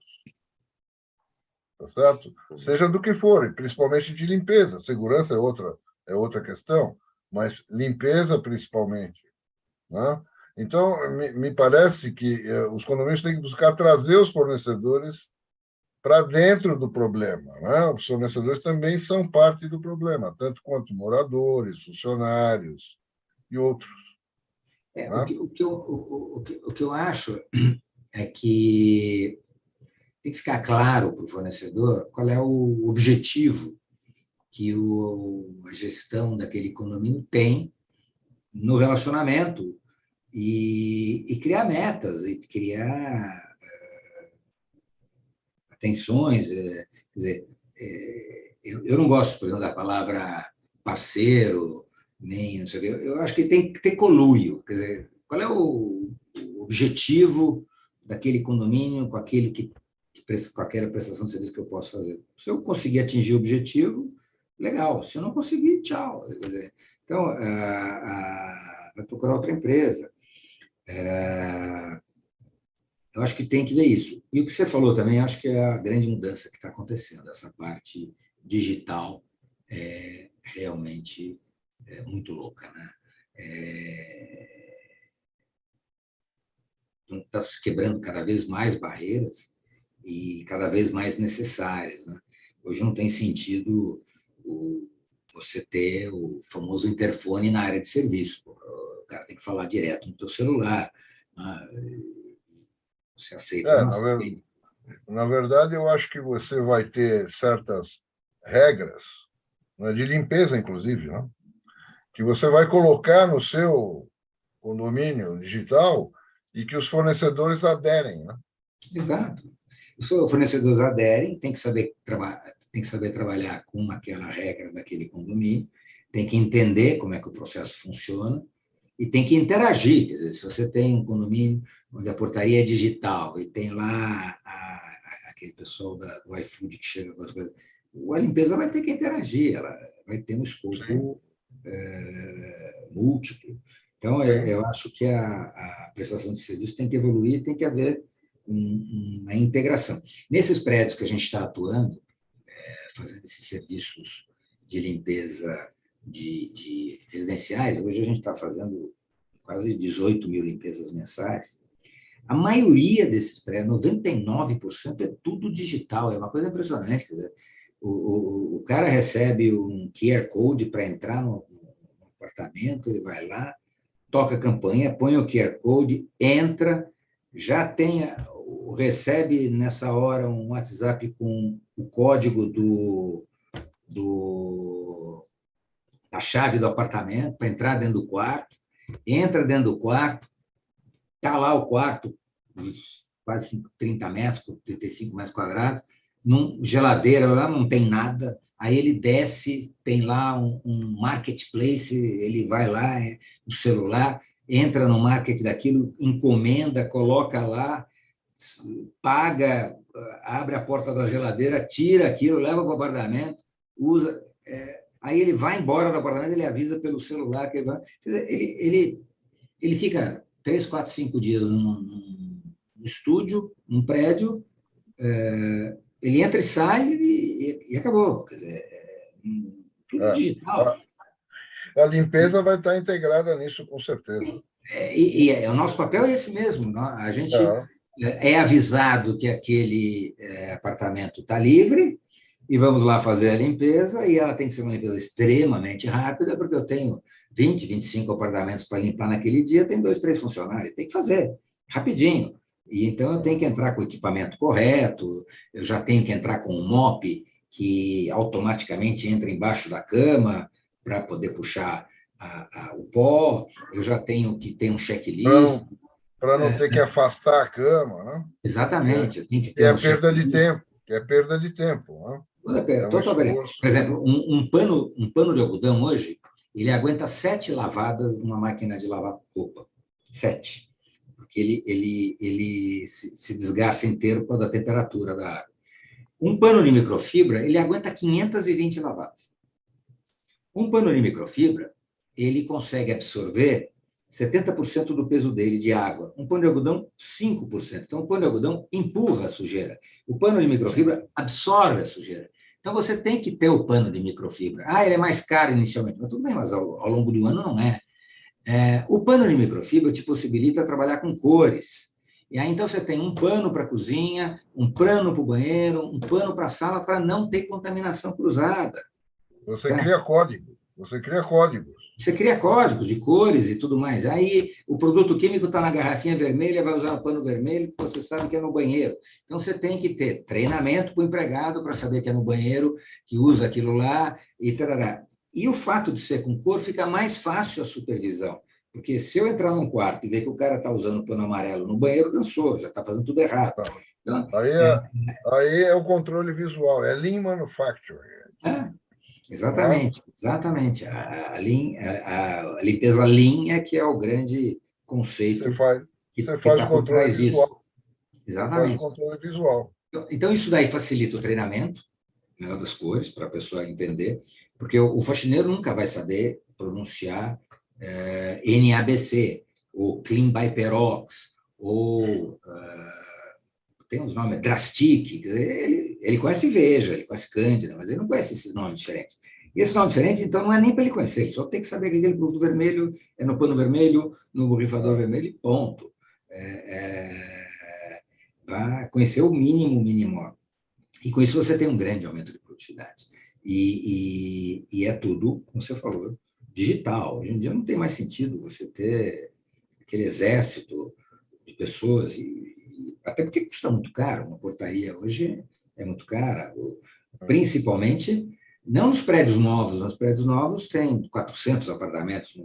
tá certo? Seja do que for, principalmente de limpeza. Segurança é outra questão, mas limpeza principalmente, né? Então, me parece que os condomínios têm que buscar trazer os fornecedores para dentro do problema, né? Os fornecedores também são parte do problema, tanto quanto moradores, funcionários e outros. Né? O que eu acho é que tem que ficar claro para o fornecedor qual é o objetivo que a gestão daquele condomínio tem no relacionamento e criar metas, e criar atenções. Quer dizer, eu não gosto, por exemplo, da palavra parceiro, nem não sei o quê. Eu acho que tem que ter conluio. Quer dizer, qual é o objetivo daquele condomínio com com aquela prestação de serviço que eu posso fazer? Se eu conseguir atingir o objetivo, legal. Se eu não conseguir, tchau. Quer dizer, então, vai procurar outra empresa. Eu acho que tem que ver isso. E o que você falou também, acho que é a grande mudança que está acontecendo. Essa parte digital é realmente muito louca, né? Está se quebrando cada vez mais barreiras e cada vez mais necessárias, né? Hoje não tem sentido você ter o famoso interfone na área de serviço. O cara tem que falar direto no teu celular, né? Você aceita? Na verdade, eu acho que você vai ter certas regras, né, de limpeza, inclusive, né, que você vai colocar no seu condomínio digital e que os fornecedores aderem. Né? Exato. Os fornecedores aderem, tem que saber trabalhar com aquela regra daquele condomínio, tem que entender como é que o processo funciona e tem que interagir. Quer dizer, se você tem um condomínio onde a portaria é digital e tem lá aquele pessoal do iFood que chega com as coisas, a limpeza vai ter que interagir, ela vai ter um escopo múltiplo. Então, eu acho que a prestação de serviço tem que evoluir, tem que haver uma integração. Nesses prédios que a gente está atuando, fazendo esses serviços de limpeza de residenciais, hoje a gente está fazendo quase 18 mil limpezas mensais. A maioria desses prédios, 99%, é tudo digital, é uma coisa impressionante. Quer dizer, o cara recebe um QR Code para entrar no apartamento, ele vai lá, toca a campainha, põe o QR Code, entra, já recebe nessa hora um WhatsApp com o código da chave do apartamento para entrar dentro do quarto, entra dentro do quarto, está lá o quarto, quase 30 metros, 35 metros quadrados, geladeira lá não tem nada, aí ele desce, tem lá um marketplace, ele vai lá, no celular, entra no market daquilo, encomenda, coloca lá, paga, abre a porta da geladeira, tira aquilo, leva para o apartamento, usa... Aí ele vai embora do apartamento, ele avisa pelo celular que ele vai... Ele fica 3, 4, 5 dias num estúdio, num prédio, ele entra e sai e acabou. Quer dizer, tudo digital. A limpeza vai estar integrada nisso, com certeza. O nosso papel é esse mesmo. A gente é avisado que aquele apartamento está livre e vamos lá fazer a limpeza, e ela tem que ser uma limpeza extremamente rápida, porque eu tenho 20, 25 apartamentos para limpar naquele dia, tem 2, 3 funcionários, tem que fazer rapidinho. E então eu tenho que entrar com o equipamento correto, eu já tenho que entrar com um mop que automaticamente entra embaixo da cama para poder puxar o pó, eu já tenho que ter um checklist. para não ter que afastar a cama, né? Exatamente. Tem que Que ter é um perda de check-in. tempo, que é perda de tempo, né? É um Totalmente. esforço. Por exemplo, um pano de algodão hoje, ele aguenta 7 lavadas numa máquina de lavar roupa. 7. Porque ele se desgasta inteiro por causa da temperatura da água. Um pano de microfibra, ele aguenta 520 lavadas. Um pano de microfibra, ele consegue absorver 70% do peso dele de água. Um pano de algodão, 5%. Então, o pano de algodão empurra a sujeira. O pano de microfibra absorve a sujeira. Então, você tem que ter o pano de microfibra. Ele é mais caro inicialmente, mas tudo bem, mas ao longo do ano não é. O pano de microfibra te possibilita trabalhar com cores. E aí, então, você tem um pano para a cozinha, um pano para o banheiro, um pano para a sala, para não ter contaminação cruzada. Você certo? cria código. Você cria códigos. Você cria códigos de cores e tudo mais. Aí o produto químico está na garrafinha vermelha, vai usar o pano vermelho, porque você sabe que é no banheiro. Então você tem que ter treinamento para o empregado para saber que é no banheiro, que usa aquilo lá e tarará. E o fato de ser com cor fica mais fácil a supervisão. Porque se eu entrar num quarto e ver que o cara está usando pano amarelo no banheiro, dançou, já está fazendo tudo errado. Então, aí é o controle visual, é Lean Manufacturing. Exatamente, exatamente. A limpeza Lean é que é o grande conceito Você faz o controle visual. Exatamente. Você faz o controle visual. Então, isso daí facilita o treinamento, né, das cores, para a pessoa entender, porque o faxineiro nunca vai saber pronunciar NABC, ou Clean by Perox, ou tem uns nomes, Drastic, quer dizer, ele conhece Veja, ele conhece Cândida, mas ele não conhece esses nomes diferentes. E esse nome diferente, então, não é nem para ele conhecer, ele só tem que saber que aquele produto vermelho é no pano vermelho, no borrifador vermelho, e ponto. Vai conhecer o mínimo. E com isso você tem um grande aumento de produtividade. E é tudo, como você falou, digital. Hoje em dia não tem mais sentido você ter aquele exército de pessoas, até porque custa muito caro. Uma portaria hoje é muito cara, principalmente não nos prédios novos. Nos prédios novos tem 400 apartamentos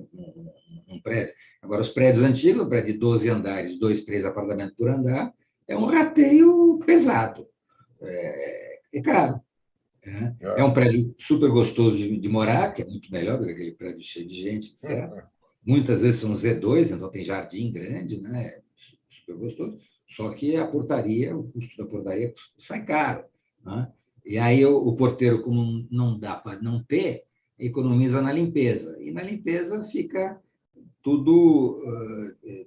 num prédio. Agora, os prédios antigos, um prédio de 12 andares, 2, 3 apartamentos por andar, é um rateio pesado. É caro. É um prédio super gostoso de morar, que é muito melhor do que aquele prédio cheio de gente, etc. Muitas vezes são Z2, então tem jardim grande, né? Super gostoso. Só que a portaria, o custo da portaria sai caro. Né? E aí o porteiro, como não dá para não ter, economiza na limpeza. E na limpeza fica tudo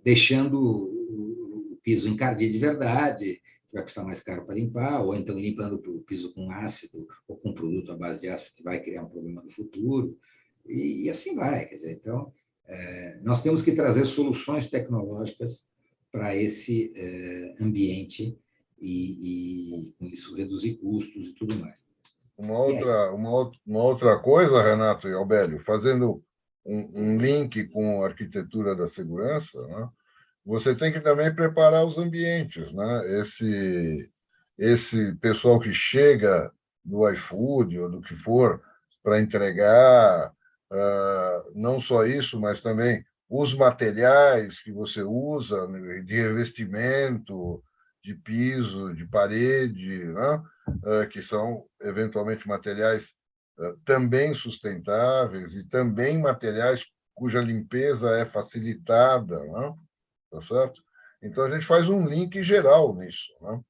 deixando o piso encardido de verdade, que vai custar mais caro para limpar, ou então limpando o piso com ácido ou com produto à base de ácido que vai criar um problema no futuro. E assim vai. Quer dizer, então, nós temos que trazer soluções tecnológicas para esse ambiente e com isso reduzir custos e tudo mais. Uma outra coisa, Renato e Albélio, fazendo um link com a arquitetura da segurança, né? Você tem que também preparar os ambientes, né? Esse pessoal que chega do iFood ou do que for para entregar, não só isso, mas também os materiais que você usa de revestimento, de piso, de parede, né? Que são eventualmente materiais também sustentáveis e também materiais cuja limpeza é facilitada, né? Tá certo? Então a gente faz um link geral nisso, né?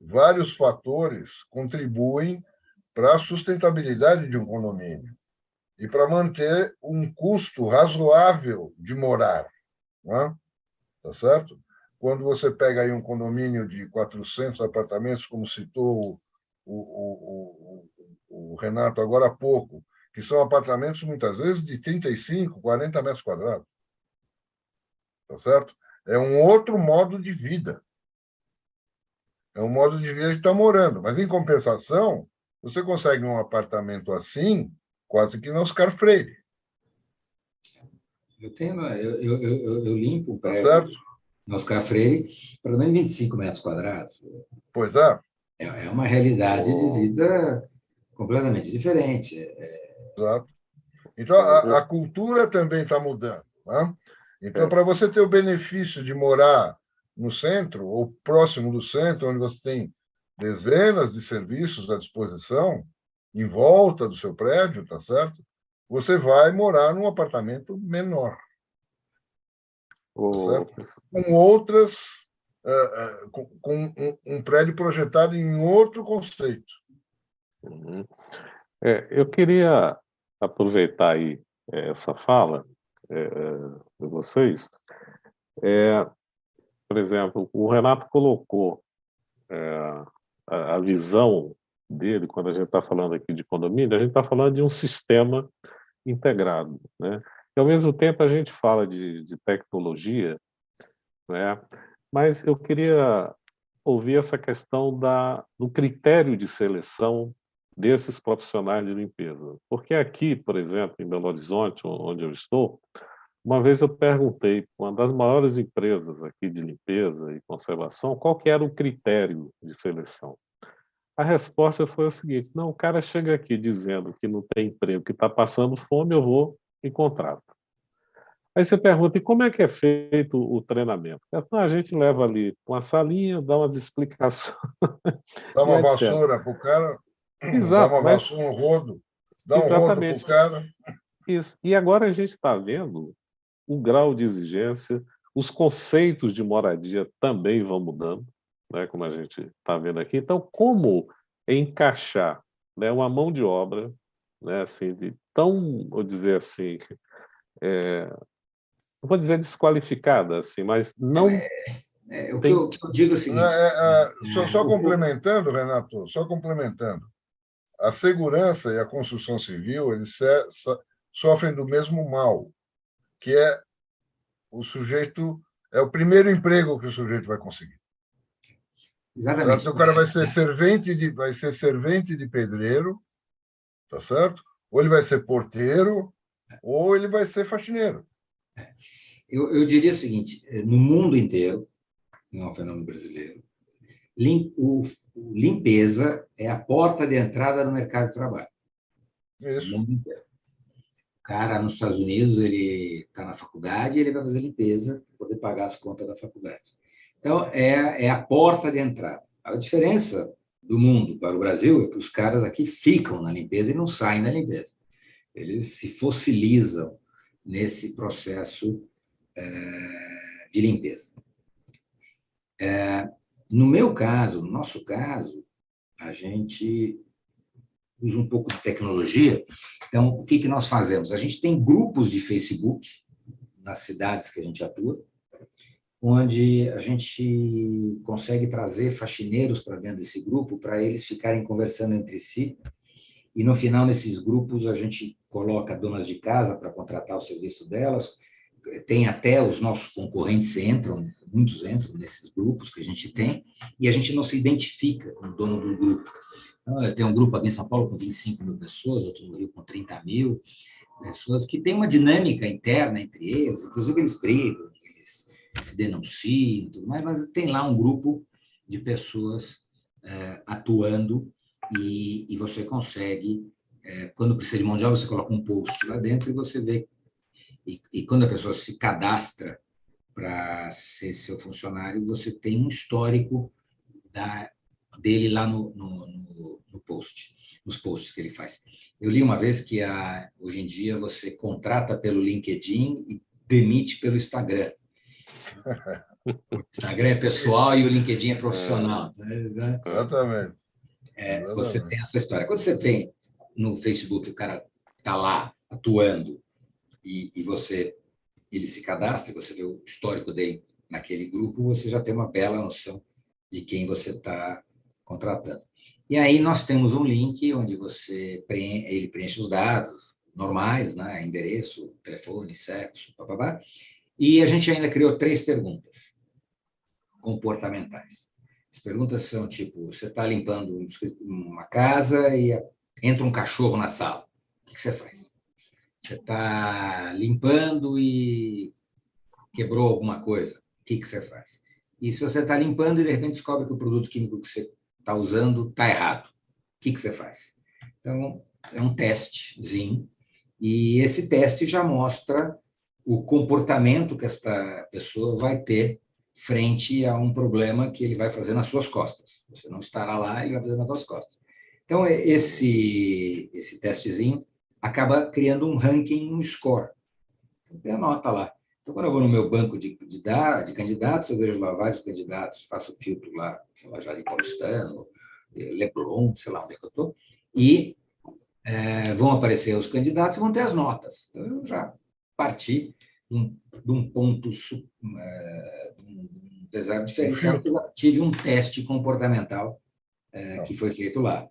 Vários fatores contribuem para a sustentabilidade de um condomínio e para manter um custo razoável de morar, né? Tá certo? Quando você pega aí um condomínio de 400 apartamentos, como citou o Renato agora há pouco, que são apartamentos muitas vezes de 35, 40 metros quadrados, tá certo? É um outro modo de vida. É um modo de vida que está morando. Mas, em compensação, você consegue um apartamento assim, quase que no Oscar Freire. Eu limpo um prédio, tá certo? No Oscar Freire, pelo menos 25 metros quadrados. Pois é. É uma realidade de vida completamente diferente. Exato. Então, a cultura também está mudando, né? Então, para você ter o benefício de morar no centro ou próximo do centro, onde você tem dezenas de serviços à disposição em volta do seu prédio, tá certo? Você vai morar num apartamento menor, tá certo? Com outras, com um prédio projetado em outro conceito. Uhum. Eu queria aproveitar aí essa fala de vocês. Por exemplo, o Renato colocou a visão dele, quando a gente está falando aqui de condomínio, a gente está falando de um sistema integrado, né? E, ao mesmo tempo, a gente fala de tecnologia, né? Mas eu queria ouvir essa questão do critério de seleção desses profissionais de limpeza. Porque aqui, por exemplo, em Belo Horizonte, onde eu estou, uma vez eu perguntei para uma das maiores empresas aqui de limpeza e conservação qual que era o critério de seleção. A resposta foi o seguinte: não, o cara chega aqui dizendo que não tem emprego, que está passando fome, eu vou e contrato. Aí você pergunta, e como é que é feito o treinamento? A gente leva ali uma salinha, dá umas explicações. Dá uma etc. vassoura para o cara, dá Exato, uma mas vassoura, um rodo, dá um rodo para o exatamente cara. isso. E agora a gente está vendo o grau de exigência, os conceitos de moradia também vão mudando, né, como a gente está vendo aqui. Então, como encaixar, né, uma mão de obra, né, assim, vou dizer assim, não vou dizer desqualificada, assim, mas não O que tem. eu digo é o seguinte: Só complementando, Renato, só complementando, a segurança e a construção civil eles sofrem do mesmo mal, que é o primeiro emprego que o sujeito vai conseguir. exatamente. Certo? O cara vai ser servente de pedreiro, tá certo? Ou ele vai ser porteiro, ou ele vai ser faxineiro. Eu diria o seguinte: no mundo inteiro, não é um fenômeno brasileiro, limpeza é a porta de entrada no mercado de trabalho. Isso. No mundo inteiro. O cara, nos Estados Unidos, ele está na faculdade e ele vai fazer limpeza para poder pagar as contas da faculdade. Então, é a porta de entrada. A diferença do mundo para o Brasil é que os caras aqui ficam na limpeza e não saem da limpeza. Eles se fossilizam nesse processo de limpeza. No meu caso, no nosso caso, a gente usa um pouco de tecnologia. Então, o que nós fazemos? A gente tem grupos de Facebook nas cidades que a gente atua, onde a gente consegue trazer faxineiros para dentro desse grupo, para eles ficarem conversando entre si. E, no final, nesses grupos, a gente coloca donas de casa para contratar o serviço delas. Tem até os nossos concorrentes muitos entram nesses grupos que a gente tem, e a gente não se identifica com o dono do grupo. Então, tem um grupo aqui em São Paulo com 25 mil pessoas, outro no Rio com 30 mil pessoas, que tem uma dinâmica interna entre eles, inclusive eles brigam, eles se denunciam e tudo mais, mas tem lá um grupo de pessoas atuando, e você consegue, quando precisa de mão de obra, você coloca um post lá dentro e você vê. E quando a pessoa se cadastra para ser seu funcionário, você tem um histórico dele lá no post, nos posts que ele faz. Eu li uma vez que hoje em dia você contrata pelo LinkedIn e demite pelo Instagram. O Instagram é pessoal e o LinkedIn é profissional. Exatamente. Você tem essa história. Quando você tem no Facebook, o cara está lá atuando, e ele se cadastra, você vê o histórico dele naquele grupo, você já tem uma bela noção de quem você está contratando. E aí nós temos um link onde ele preenche os dados normais, né? Endereço, telefone, sexo, papapá, e a gente ainda criou 3 perguntas comportamentais. As perguntas são tipo: você está limpando uma casa e entra um cachorro na sala, o que você faz? Você está limpando e quebrou alguma coisa, o que você faz? E se você está limpando e, de repente, descobre que o produto químico que você está usando está errado, o que você faz? Então, é um testezinho, e esse teste já mostra o comportamento que esta pessoa vai ter frente a um problema que ele vai fazer nas suas costas. Você não estará lá, ele vai fazer nas suas costas. Então, esse testezinho acaba criando um ranking, um score. Tem a nota lá. Então, quando eu vou no meu banco de candidatos, eu vejo lá vários candidatos, faço filtro lá, sei lá, Jardim Paulistano, Leblon, sei lá onde é que eu estou, e vão aparecer os candidatos e vão ter as notas. Então, eu já parti de um ponto, de um deserto diferenciado, porque eu tive um teste comportamental que foi feito lá.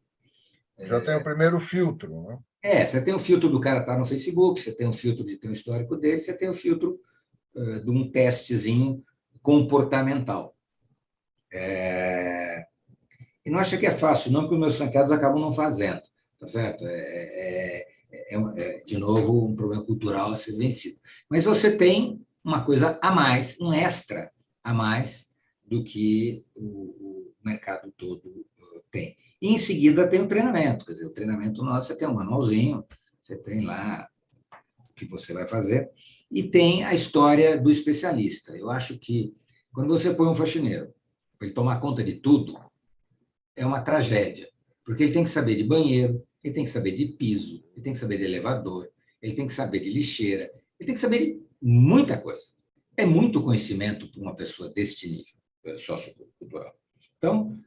Já tem o primeiro filtro, né? Você tem o filtro do cara estar no Facebook, você tem o filtro de ter um histórico dele, você tem o filtro de um testezinho comportamental. E não acha que é fácil, não, porque os meus franqueados acabam não fazendo, tá certo? De novo, um problema cultural a ser vencido. Mas você tem uma coisa a mais, um extra a mais do que o mercado todo tem. E, em seguida, tem o treinamento. Quer dizer, o treinamento nosso, você tem um manualzinho, você tem lá o que você vai fazer, e tem a história do especialista. Eu acho que, quando você põe um faxineiro para ele tomar conta de tudo, é uma tragédia, porque ele tem que saber de banheiro, ele tem que saber de piso, ele tem que saber de elevador, ele tem que saber de lixeira, ele tem que saber de muita coisa. É muito conhecimento para uma pessoa deste nível sociocultural. Então,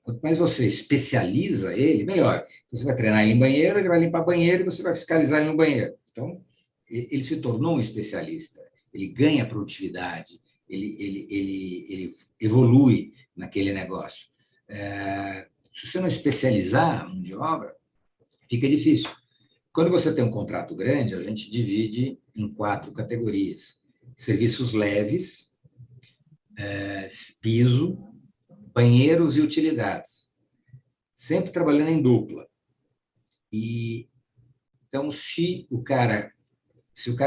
quanto mais você especializa ele, melhor. Então, você vai treinar ele em banheiro, ele vai limpar banheiro e você vai fiscalizar ele no banheiro. Então, ele se tornou um especialista, ele ganha produtividade, ele evolui naquele negócio. Se você não especializar a mão de obra, fica difícil. Quando você tem um contrato grande, a gente divide em 4 categorias: serviços leves, piso, banheiros e utilidades, sempre trabalhando em dupla. E então, se o cara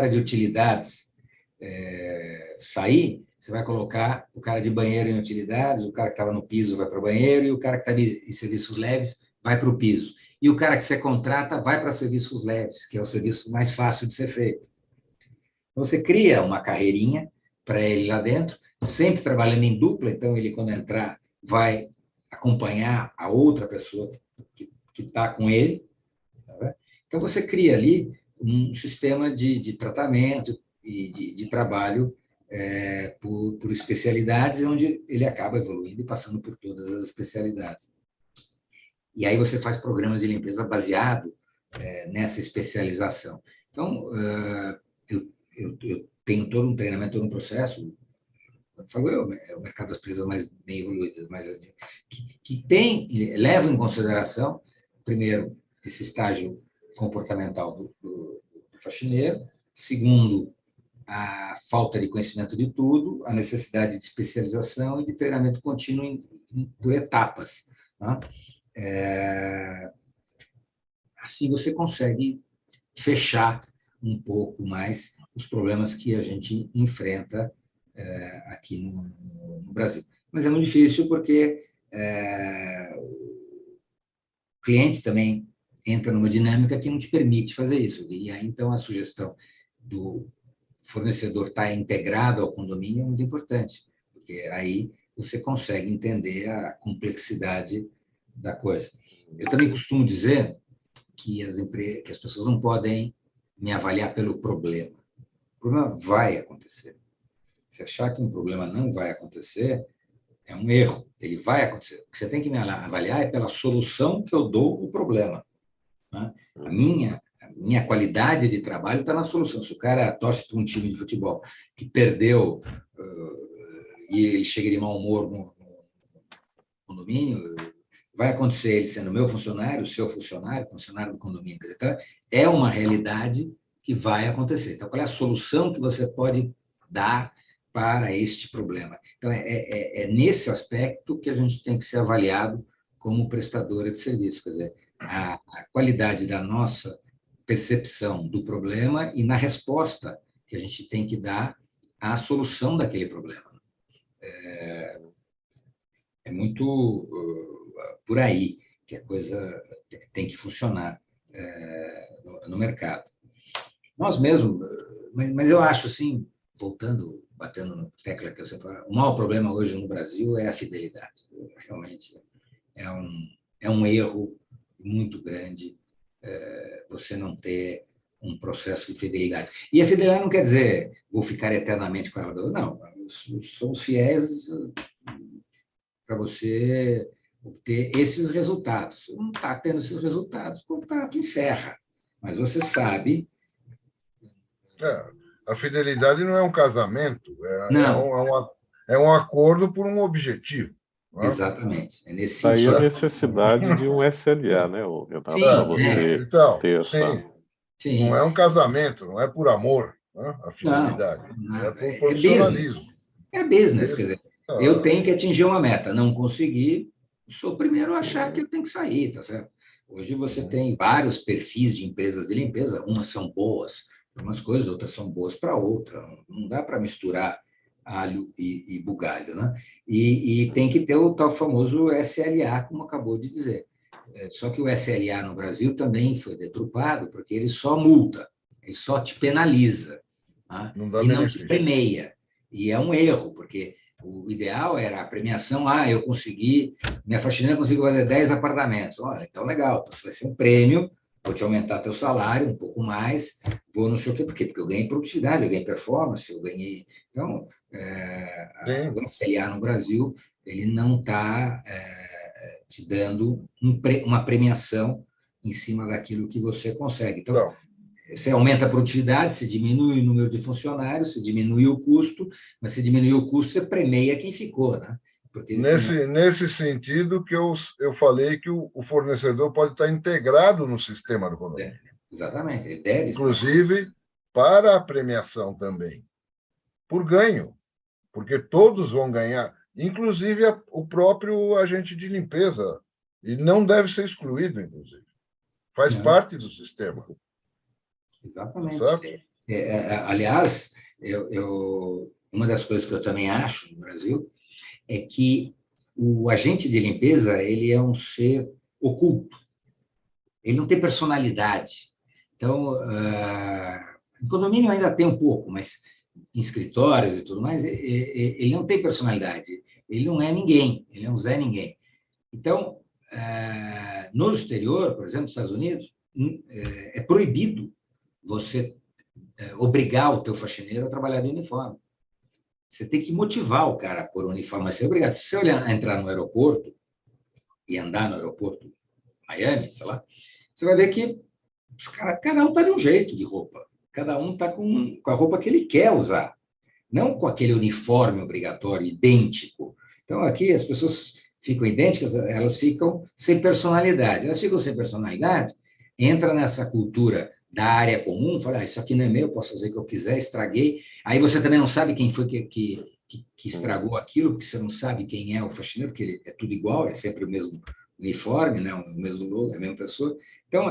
de utilidades sair, você vai colocar o cara de banheiro em utilidades, o cara que estava no piso vai para o banheiro, e o cara que está em serviços leves vai para o piso. E o cara que você contrata vai para serviços leves, que é o serviço mais fácil de ser feito. Então, você cria uma carreirinha para ele lá dentro, sempre trabalhando em dupla, então ele, quando entrar, vai acompanhar a outra pessoa que está com ele. Tá? Então, você cria ali um sistema de tratamento e de trabalho por especialidades, onde ele acaba evoluindo e passando por todas as especialidades. E aí você faz programas de limpeza baseado nessa especialização. Então, eu tenho todo um treinamento, todo um processo, eu falo, é o mercado das empresas mais bem evoluídas, que leva em consideração, primeiro, esse estágio comportamental do faxineiro, segundo, a falta de conhecimento de tudo, a necessidade de especialização e de treinamento contínuo por etapas. Tá? Assim você consegue fechar um pouco mais os problemas que a gente enfrenta aqui no Brasil. Mas é muito difícil porque o cliente também entra numa dinâmica que não te permite fazer isso. E aí, então, a sugestão do fornecedor estar integrado ao condomínio é muito importante, porque aí você consegue entender a complexidade da coisa. Eu também costumo dizer que as pessoas não podem me avaliar pelo problema. O problema vai acontecer. Se achar que um problema não vai acontecer, é um erro. Ele vai acontecer. O que você tem que me avaliar é pela solução que eu dou ao problema. Né? A minha qualidade de trabalho está na solução. Se o cara torce para um time de futebol que perdeu e ele chega de mau humor no condomínio, vai acontecer ele sendo meu funcionário, seu funcionário, funcionário do condomínio. Então, é uma realidade que vai acontecer. Então, qual é a solução que você pode dar para este problema? Então, é nesse aspecto que a gente tem que ser avaliado como prestadora de serviço, quer dizer, a qualidade da nossa percepção do problema e na resposta que a gente tem que dar à solução daquele problema. É muito por aí que a coisa tem que funcionar no mercado. Nós mesmos, mas eu acho assim, voltando, batendo na tecla que eu sempre falo, o maior problema hoje no Brasil é a fidelidade. Realmente é um erro muito grande você não ter um processo de fidelidade. E a fidelidade não quer dizer vou ficar eternamente com ela. Não, somos fiéis para você obter esses resultados. Se não está tendo esses resultados, o contrato encerra. Mas você sabe... A fidelidade não é um casamento, Não. É um acordo por um objetivo. Exatamente. É nesse Daí sentido. a necessidade de um SLA, né, Renato, Sim, para você Então, ter essa... Sim. Não é um casamento, não é por amor, né? A fidelidade. Não, é por é profissionalismo. É business, quer dizer, eu tenho que atingir uma meta, não consegui, sou o primeiro a achar que eu tenho que sair, tá certo? Hoje você tem vários perfis de empresas de limpeza, umas são boas para umas coisas, outras são boas para outra, não dá para misturar alho e bugalho, né? E tem que ter o tal famoso SLA, como acabou de dizer. Só que o SLA no Brasil também foi deturpado, porque ele só multa, ele só te penaliza, tá? Não dá E não benefício. te premia. E é um erro, porque o ideal era a premiação, eu consegui, minha faxineira conseguiu fazer 10 apartamentos. Olha, então legal, então você vai ser um prêmio, vou te aumentar teu salário um pouco mais, vou não sei o quê, por quê? Porque eu ganhei produtividade, eu ganhei performance, eu ganhei... Então, o SLA no Brasil, ele não está te dando uma premiação em cima daquilo que você consegue. Então, você aumenta a produtividade, você diminui o número de funcionários, você diminui o custo, mas se diminui o custo, você premia quem ficou, né? Porque, nesse sentido que eu falei que o fornecedor pode estar integrado no sistema do condomínio. Exatamente, ele deve inclusive para a premiação também, por ganho, porque todos vão ganhar, inclusive o próprio agente de limpeza, e não deve ser excluído, inclusive. Faz parte do sistema. Exatamente. Aliás, uma das coisas que eu também acho no Brasil é que o agente de limpeza ele é um ser oculto. Ele não tem personalidade. Então, em condomínio ainda tem um pouco, mas em escritórios e tudo mais, ele não tem personalidade. Ele não é ninguém, ele é um Zé Ninguém. Então, no exterior, por exemplo, nos Estados Unidos, é proibido você obrigar o teu faxineiro a trabalhar de uniforme. Você tem que motivar o cara a pôr o uniforme, mas você é obrigado. Se você entrar no aeroporto e andar no aeroporto Miami, sei lá, você vai ver que os cara, cada um está de um jeito de roupa. Cada um está com a roupa que ele quer usar, não com aquele uniforme obrigatório, idêntico. Então, aqui as pessoas ficam idênticas, elas ficam sem personalidade. Elas ficam sem personalidade, entra nessa cultura da área comum, fala, isso aqui não é meu, posso fazer o que eu quiser, estraguei. Aí você também não sabe quem foi que estragou aquilo, porque você não sabe quem é o faxineiro, porque ele é tudo igual, é sempre o mesmo uniforme, né? O mesmo logo, é a mesma pessoa. Então,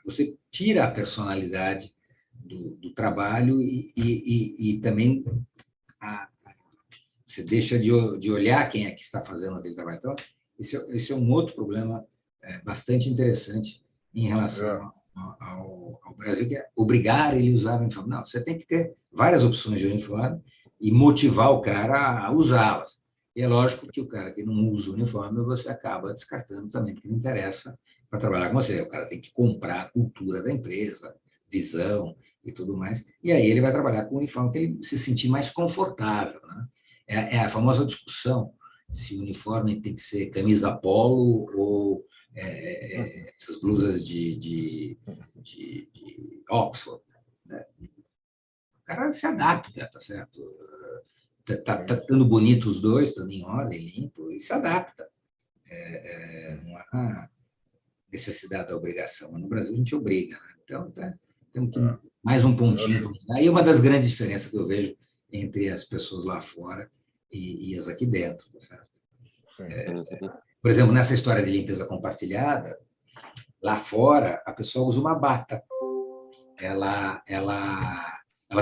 você tira a personalidade do trabalho e também você deixa de olhar quem é que está fazendo aquele trabalho. Então, esse é um outro problema bastante interessante em relação ao Brasil, que é obrigar ele a usar o uniforme. Não, você tem que ter várias opções de uniforme e motivar o cara a usá-las. E é lógico que o cara que não usa o uniforme, você acaba descartando também, porque não interessa para trabalhar com você. O cara tem que comprar a cultura da empresa, visão e tudo mais, e aí ele vai trabalhar com o uniforme que ele se sentir mais confortável, né? É a famosa discussão se o uniforme tem que ser camisa polo ou essas blusas de Oxford, né? O cara se adapta, tá certo? Tá estando bonito os dois, estando em ordem, limpo, e se adapta. Não há necessidade da obrigação. Mas no Brasil a gente obriga, né? Então, temos que mais um pontinho. Aí uma das grandes diferenças que eu vejo entre as pessoas lá fora e as aqui dentro, tá certo? Por exemplo, nessa história de limpeza compartilhada, lá fora a pessoa usa uma bata. Ela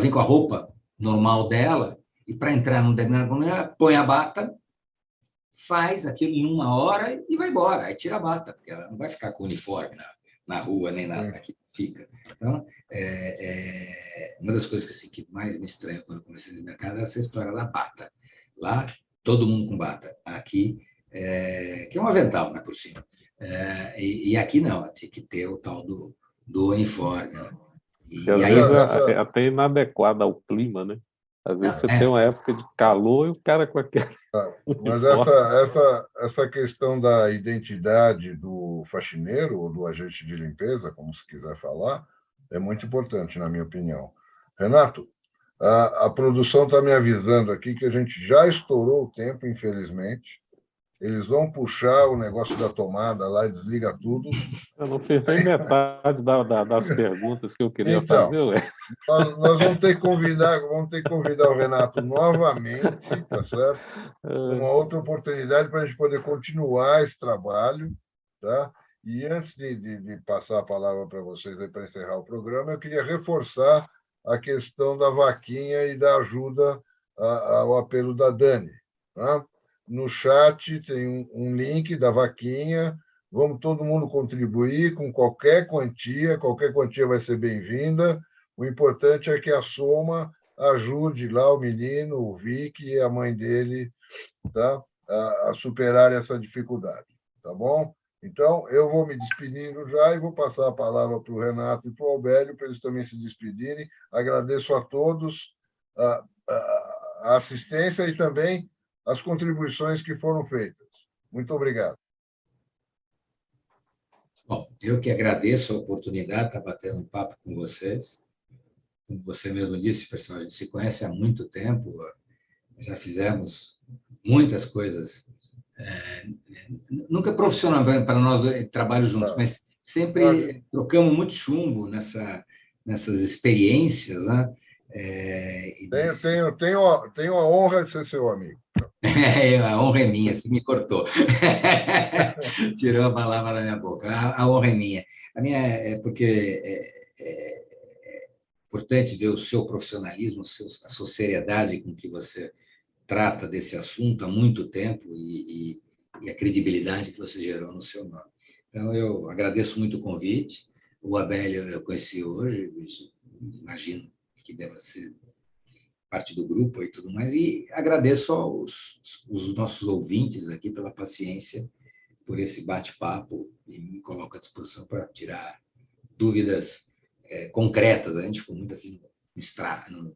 vem com a roupa normal dela e para entrar num determinado momento, põe a bata, faz aquilo em 1 hora e vai embora. Aí tira a bata, porque ela não vai ficar com o uniforme, né? na rua, nem nada, Sim. aqui fica. Então, uma das coisas que mais me estranha quando eu comecei no mercado é essa história da bata. Lá, todo mundo com bata. Aqui, que é um avental, né, por cima. E aqui não, tinha que ter o tal do uniforme. Né? E às E aí, vezes é Essa, até inadequado ao clima, né? Às vezes não, você tem uma época de calor e o cara com aquele mas uniforme. essa questão da identidade do faxineiro ou do agente de limpeza, como se quiser falar, é muito importante, na minha opinião. Renato, a produção está me avisando aqui que a gente já estourou o tempo, infelizmente. Eles vão puxar o negócio da tomada lá e desliga tudo. Eu não fiz nem metade das perguntas que eu queria Então, fazer, ué. nós vamos ter que convidar o Renato novamente, tá certo? Uma outra oportunidade para a gente poder continuar esse trabalho, tá? E antes de passar a palavra para vocês para encerrar o programa, eu queria reforçar a questão da vaquinha e da ajuda ao apelo da Dani. Tá? No chat tem um link da vaquinha. Vamos todo mundo contribuir com qualquer quantia vai ser bem-vinda. O importante é que a soma ajude lá o menino, o Vic e a mãe dele, tá? A superar essa dificuldade, tá bom? Então, eu vou me despedindo já e vou passar a palavra para o Renato e para o Albélio, para eles também se despedirem. Agradeço a todos a assistência e também as contribuições que foram feitas. Muito obrigado. Bom, eu que agradeço a oportunidade de estar batendo um papo com vocês. Como você mesmo disse, pessoal, a gente se conhece há muito tempo, já fizemos muitas coisas, nunca profissionalmente para nós dois, trabalho juntos, mas sempre trocamos muito chumbo nessas experiências, né? Tenho a honra de ser seu amigo. A honra é minha, você me cortou. Tirou a palavra da minha boca. A honra é minha. A minha é porque é importante ver o seu profissionalismo, a sua seriedade com que você trata desse assunto há muito tempo e a credibilidade que você gerou no seu nome. Então, eu agradeço muito o convite. O Abélio eu conheci hoje, imagino que deva ser parte do grupo e tudo mais, e agradeço os nossos ouvintes aqui pela paciência, por esse bate-papo, e me coloco à disposição para tirar dúvidas concretas. A gente ficou muito aqui no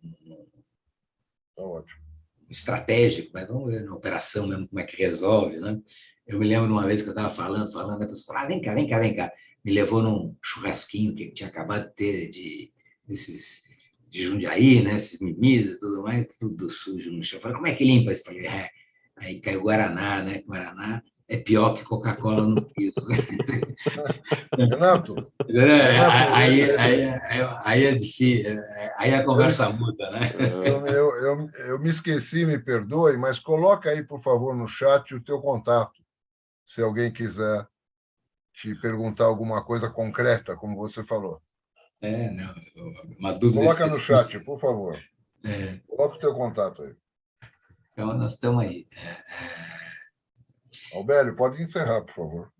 estratégico, mas vamos ver na operação mesmo como é que resolve, né? Eu me lembro de uma vez que eu estava falando, a pessoa falou, vem cá. Me levou num churrasquinho que tinha acabado de ter de Jundiaí, né? Esses mimis e tudo mais, tudo sujo no chão. Eu falei, como é que limpa? Eu falei, aí caiu Guaraná, né? Guaraná é pior que Coca-Cola no piso. Renato, Aí é difícil, aí a conversa muda, né? eu me esqueci, me perdoe, mas coloca aí, por favor, no chat o teu contato, se alguém quiser te perguntar alguma coisa concreta, como você falou. Não, uma dúvida Coloca no específica. chat, por favor. Coloca o teu contato aí. Então, nós estamos aí. Albélio, pode encerrar, por favor.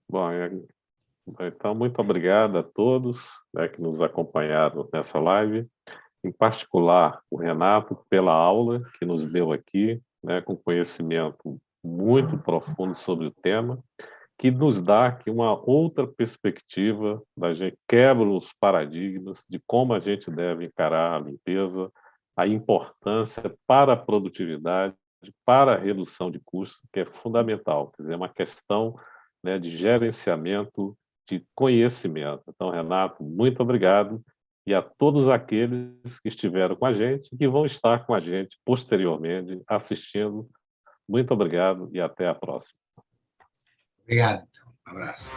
Bom, então, muito obrigado a todos, né, que nos acompanharam nessa live, em particular o Renato, pela aula que nos deu aqui, né, com conhecimento muito profundo sobre o tema, que nos dá aqui uma outra perspectiva, da gente quebra os paradigmas de como a gente deve encarar a limpeza, a importância para a produtividade, para a redução de custos, que é fundamental, quer dizer, é uma questão, né, de gerenciamento, de conhecimento. Então, Renato, muito obrigado, e a todos aqueles que estiveram com a gente e que vão estar com a gente posteriormente assistindo. Muito obrigado e até a próxima. Obrigado, então. Um abraço.